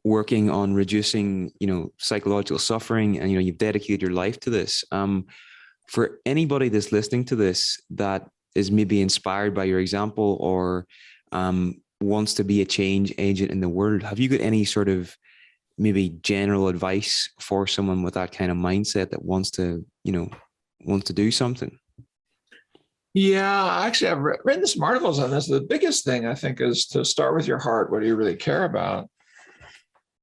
working on reducing, psychological suffering, and you've dedicated your life to this. For anybody that's listening to this that is maybe inspired by your example or wants to be a change agent in the world, have you got any sort of maybe general advice for someone with that kind of mindset that wants to do something? Yeah, actually, I've written some articles on this. The biggest thing, I think, is to start with your heart. What do you really care about?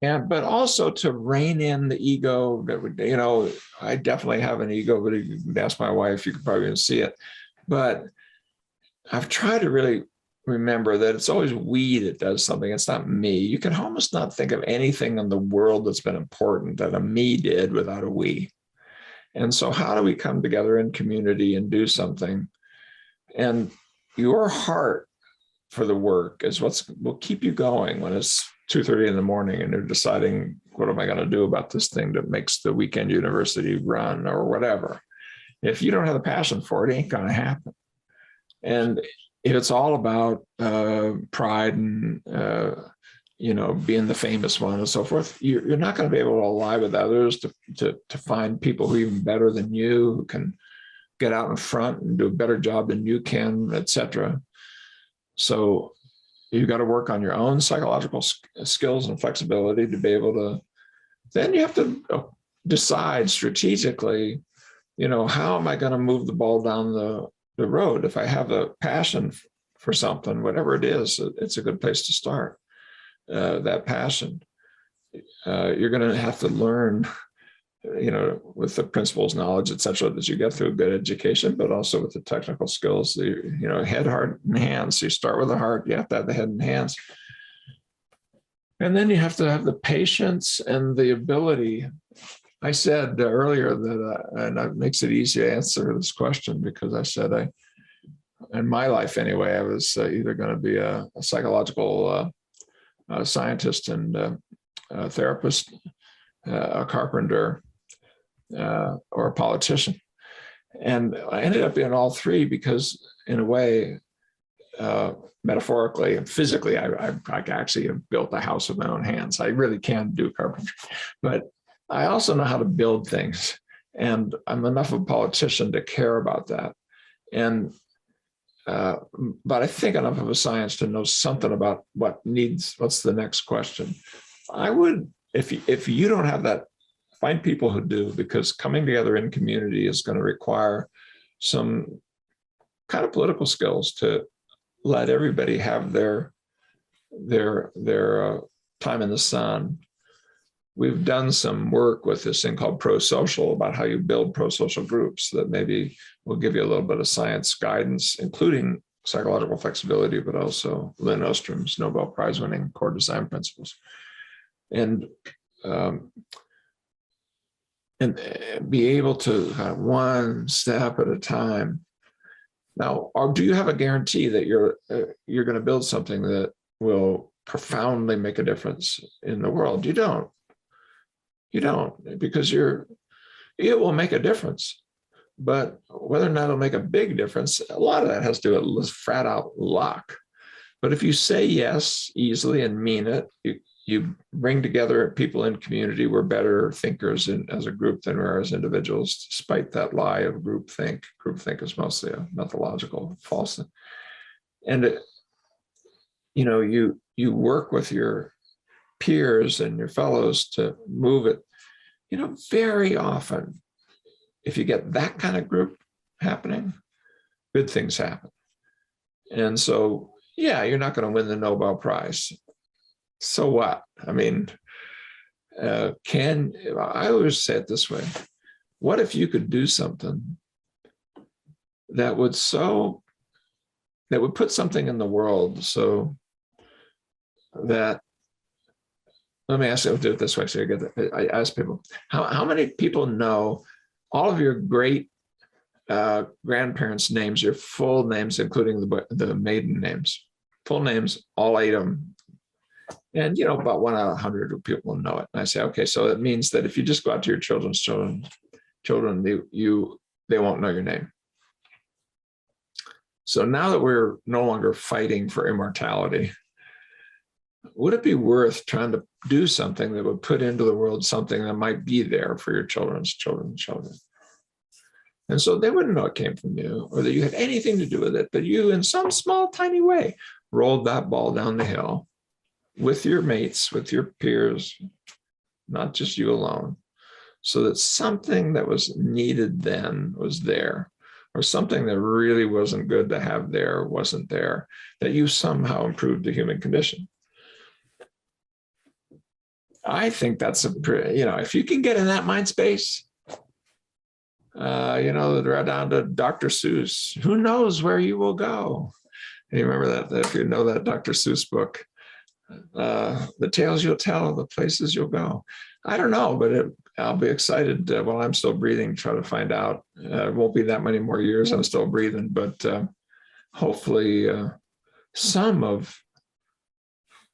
But also to rein in the ego. That I definitely have an ego, but you can ask my wife, you could probably even see it. But I've tried to really remember that it's always we that does something. It's not me. You can almost not think of anything in the world that's been important that a me did without a we. And so how do we come together in community and do something? And your heart for the work is will keep you going when it's 2:30 in the morning and you're deciding, what am I going to do about this thing that makes the weekend university run or whatever? If you don't have the passion for it, it ain't going to happen. And if it's all about pride and being the famous one and so forth, you're not going to be able to ally with others to find people who are even better than you, who can get out in front and do a better job than you can, etc. So you've got to work on your own psychological skills and flexibility to be able to. Then you have to decide strategically, how am I going to move the ball down the road? If I have a passion for something, whatever it is, it's a good place to start. that passion, you're going to have to learn, with the principles, knowledge, et cetera, that you get through a good education, but also with the technical skills, head, heart, and hands. So you start with the heart, you have to have the head and hands. And then you have to have the patience and the ability. I said earlier that, and it makes it easy to answer this question, because I said in my life anyway, I was either going to be a psychological scientist and a therapist, a carpenter, or a politician. And I ended up being all three because, in a way, metaphorically and physically, I actually have built a house with my own hands. I really can do carpentry, but I also know how to build things. And I'm enough of a politician to care about that. And but I think enough of a science to know something about what's the next question. I would, if you don't have that, find people who do, because coming together in community is going to require some kind of political skills to let everybody have their time in the sun. We've done some work with this thing called pro-social, about how you build pro-social groups that maybe will give you a little bit of science guidance, including psychological flexibility, but also Lynn Ostrom's Nobel Prize winning core design principles. And be able to kind of one step at a time. Now, or do you have a guarantee that you're going to build something that will profoundly make a difference in the world? You don't. You don't, because it will make a difference. But whether or not it'll make a big difference, a lot of that has to do with flat out luck. But if you say yes easily and mean it, you bring together people in community. We're better thinkers as a group than we are as individuals, despite that lie of groupthink. Groupthink is mostly a methodological falsehood. And you work with your peers and your fellows to move it. Very often, if you get that kind of group happening, good things happen. And so, yeah, you're not going to win the Nobel Prize. So what? I mean, I always say it this way: what if you could do something that would put something in the world so that, let me ask you, I'll do it this way so you get that. I ask people, how many people know all of your great grandparents' names, your full names, including the maiden names, full names, all 8 of them? And, about 1 out of 100 people know it. And I say, okay, so it means that if you just go out to your children's children, they won't know your name. So now that we're no longer fighting for immortality, would it be worth trying to do something that would put into the world something that might be there for your children's children's children? And so they wouldn't know it came from you, or that you had anything to do with it, but you, in some small, tiny way, rolled that ball down the hill with your mates, with your peers, not just you alone, so that something that was needed then was there, or something that really wasn't good to have there wasn't there, that you somehow improved the human condition. I think that's if you can get in that mind space, right down to Dr. Seuss, who knows where you will go? And you remember that if you know that Dr. Seuss book, the tales you'll tell, the places you'll go. I don't know, but I'll be excited while I'm still breathing, try to find out. It won't be that many more years. I'm still breathing, but hopefully some of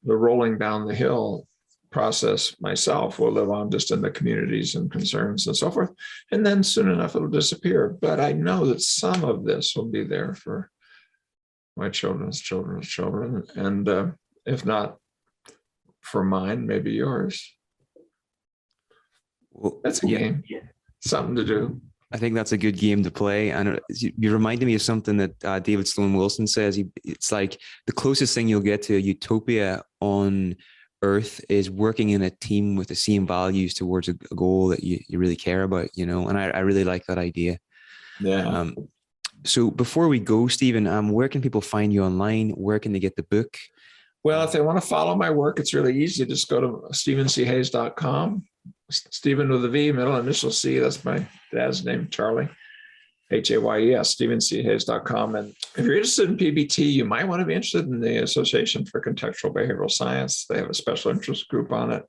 the rolling down the hill process myself will live on just in the communities and concerns and so forth. And then soon enough, it'll disappear. But I know that some of this will be there for my children's children's children. And if not for mine, maybe yours. Well, that's a game, something to do. I think that's a good game to play. And you reminded me of something that David Sloan Wilson says. It's like the closest thing you'll get to a utopia on Earth is working in a team with the same values towards a goal that you really care about, and I really like that idea. Yeah. So before we go, Stephen, where can people find you online? Where can they get the book? Well, if they want to follow my work, it's really easy. Just go to stevenchayes.com. Stephen with a V, middle initial C. That's my dad's name, Charlie. Hayes, stevenchayes.com. And if you're interested in PBT, you might want to be interested in the Association for Contextual Behavioral Science. They have a special interest group on it.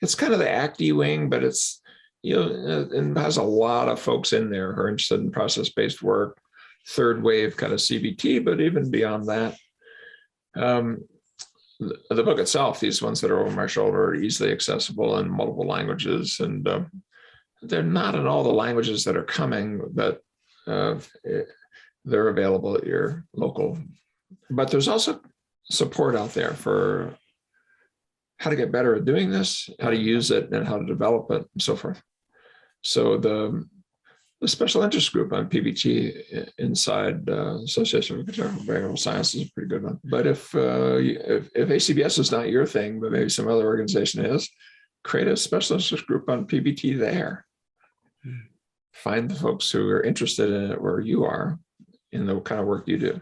It's kind of the ACT wing, but it's, it has a lot of folks in there who are interested in process-based work, third wave kind of CBT, but even beyond that. The book itself, these ones that are over my shoulder, are easily accessible in multiple languages, and they're not in all the languages that are coming, but they're available at your local. But there's also support out there for how to get better at doing this, how to use it, and how to develop it, and so forth. So the special interest group on PBT inside Association for Contextual Behavioral Science is a pretty good one. But if ACBS is not your thing, but maybe some other organization is, create a special interest group on PBT there. Find the folks who are interested in it where you are in the kind of work you do,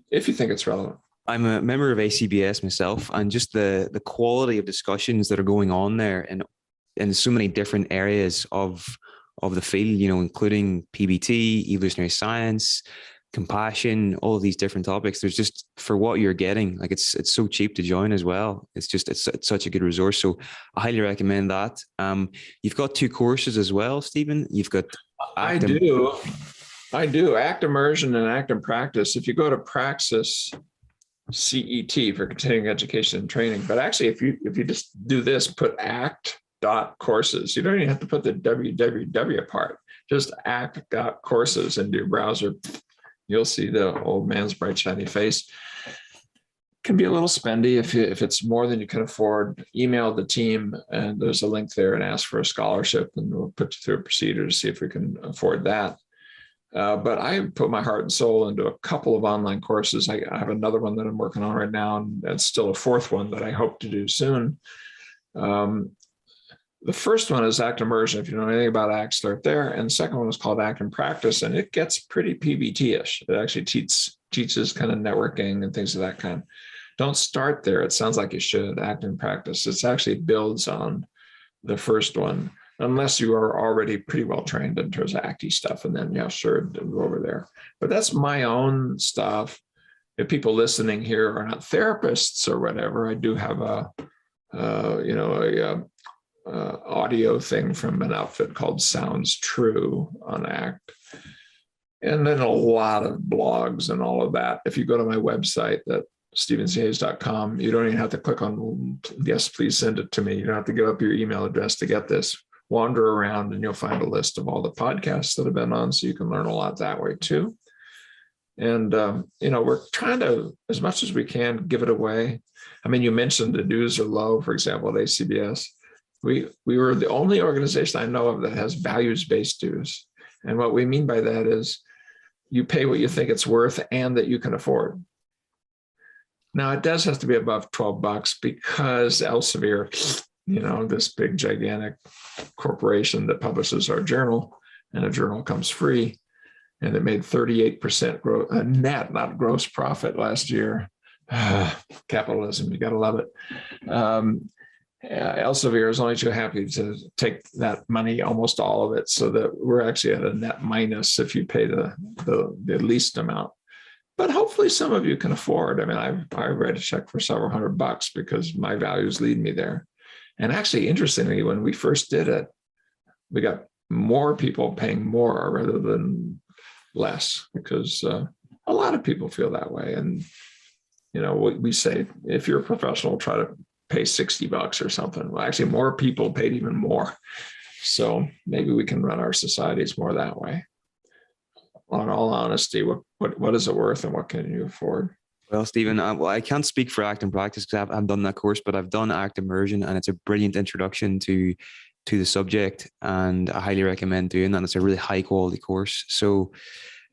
if you think it's relevant. I'm a member of ACBS myself, and just the quality of discussions that are going on there in so many different areas of the field, including PBT, evolutionary science, compassion, all of these different topics. There's just, for what you're getting, like it's so cheap to join as well. It's such a good resource. So I highly recommend that. You've got 2 courses as well, Stephen. You've got I do ACT Immersion and ACT in Practice. If you go to Praxis CET for continuing education and training, but actually if you just do this, put ACT.courses. You don't even have to put the www part, just ACT.courses into your browser. You'll see the old man's bright shiny face. Can be a little spendy if it's more than you can afford. Email the team, and there's a link there, and ask for a scholarship, and we'll put you through a procedure to see if we can afford that. But I put my heart and soul into a couple of online courses. I have another one that I'm working on right now, and that's still a 4th one that I hope to do soon. The first one is ACT Immersion. If you know anything about ACT, start there. And the second one is called ACT in Practice, and it gets pretty PBT-ish. It actually teaches kind of networking and things of that kind. Don't start there. It sounds like you should. ACT in Practice. It actually builds on the first one, unless you are already pretty well trained in terms of ACT stuff, and then sure, go over there. But that's my own stuff. If people listening here are not therapists or whatever, I do have a audio thing from an outfit called Sounds True on ACT. And then a lot of blogs and all of that. If you go to my website, that stevenchayes.com, you don't even have to click on, yes, please send it to me. You don't have to give up your email address to get this. Wander around and you'll find a list of all the podcasts that have been on, so you can learn a lot that way too. And, we're trying to, as much as we can, give it away. I mean, you mentioned the dues are low, for example, at ACBS. We were the only organization I know of that has values-based dues. And what we mean by that is you pay what you think it's worth and that you can afford. Now, it does have to be above $12 because Elsevier, this big, gigantic corporation that publishes our journal, and a journal comes free, and it made 38% net, not gross profit last year. Capitalism, you got to love it. Elsevier is only too happy to take that money, almost all of it, so that we're actually at a net minus if you pay the least amount. But hopefully some of you can afford. I mean, I read a check for several $100 because my values lead me there. And actually, interestingly, when we first did it, we got more people paying more rather than less, because a lot of people feel that way. And, we say, if you're a professional, try to pay $60 or something. Well, actually, more people paid even more. So maybe we can run our societies more that way. On all honesty, what is it worth and what can you afford? Well, Stephen, I can't speak for ACT in Practice because I haven't done that course, but I've done ACT Immersion, and it's a brilliant introduction to the subject, and I highly recommend doing that. It's a really high quality course. So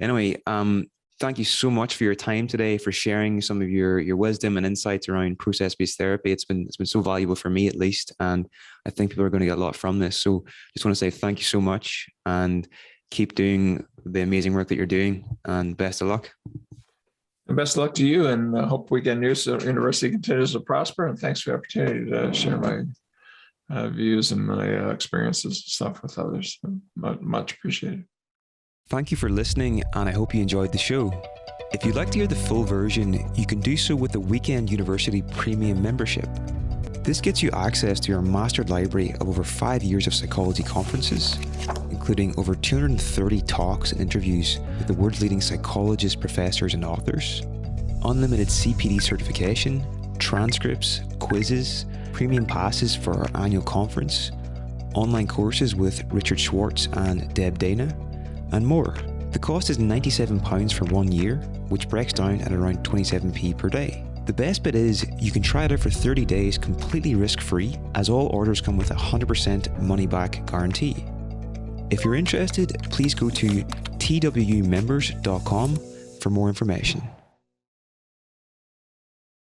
anyway, thank you so much for your time today, for sharing some of your wisdom and insights around process-based therapy. It's been so valuable for me, at least, and I think people are going to get a lot from this. So just want to say thank you so much, and keep doing the amazing work that you're doing, and best of luck. And best of luck to you, and hope Weekend News University continues to prosper. And thanks for the opportunity to share my views and my experiences and stuff with others. Much appreciated. Thank you for listening, and I hope you enjoyed the show. If you'd like to hear the full version, you can do so with the Weekend University Premium membership. This gets you access to our mastered library of over 5 years of psychology conferences, including over 230 talks and interviews with the world's leading psychologists, professors, and authors, unlimited CPD certification, transcripts, quizzes, premium passes for our annual conference, online courses with Richard Schwartz and Deb Dana, and more. The cost is £97 for 1 year, which breaks down at around 27p per day. The best bit is you can try it out for 30 days completely risk-free, as all orders come with a 100% money-back guarantee. If you're interested, please go to twmembers.com for more information.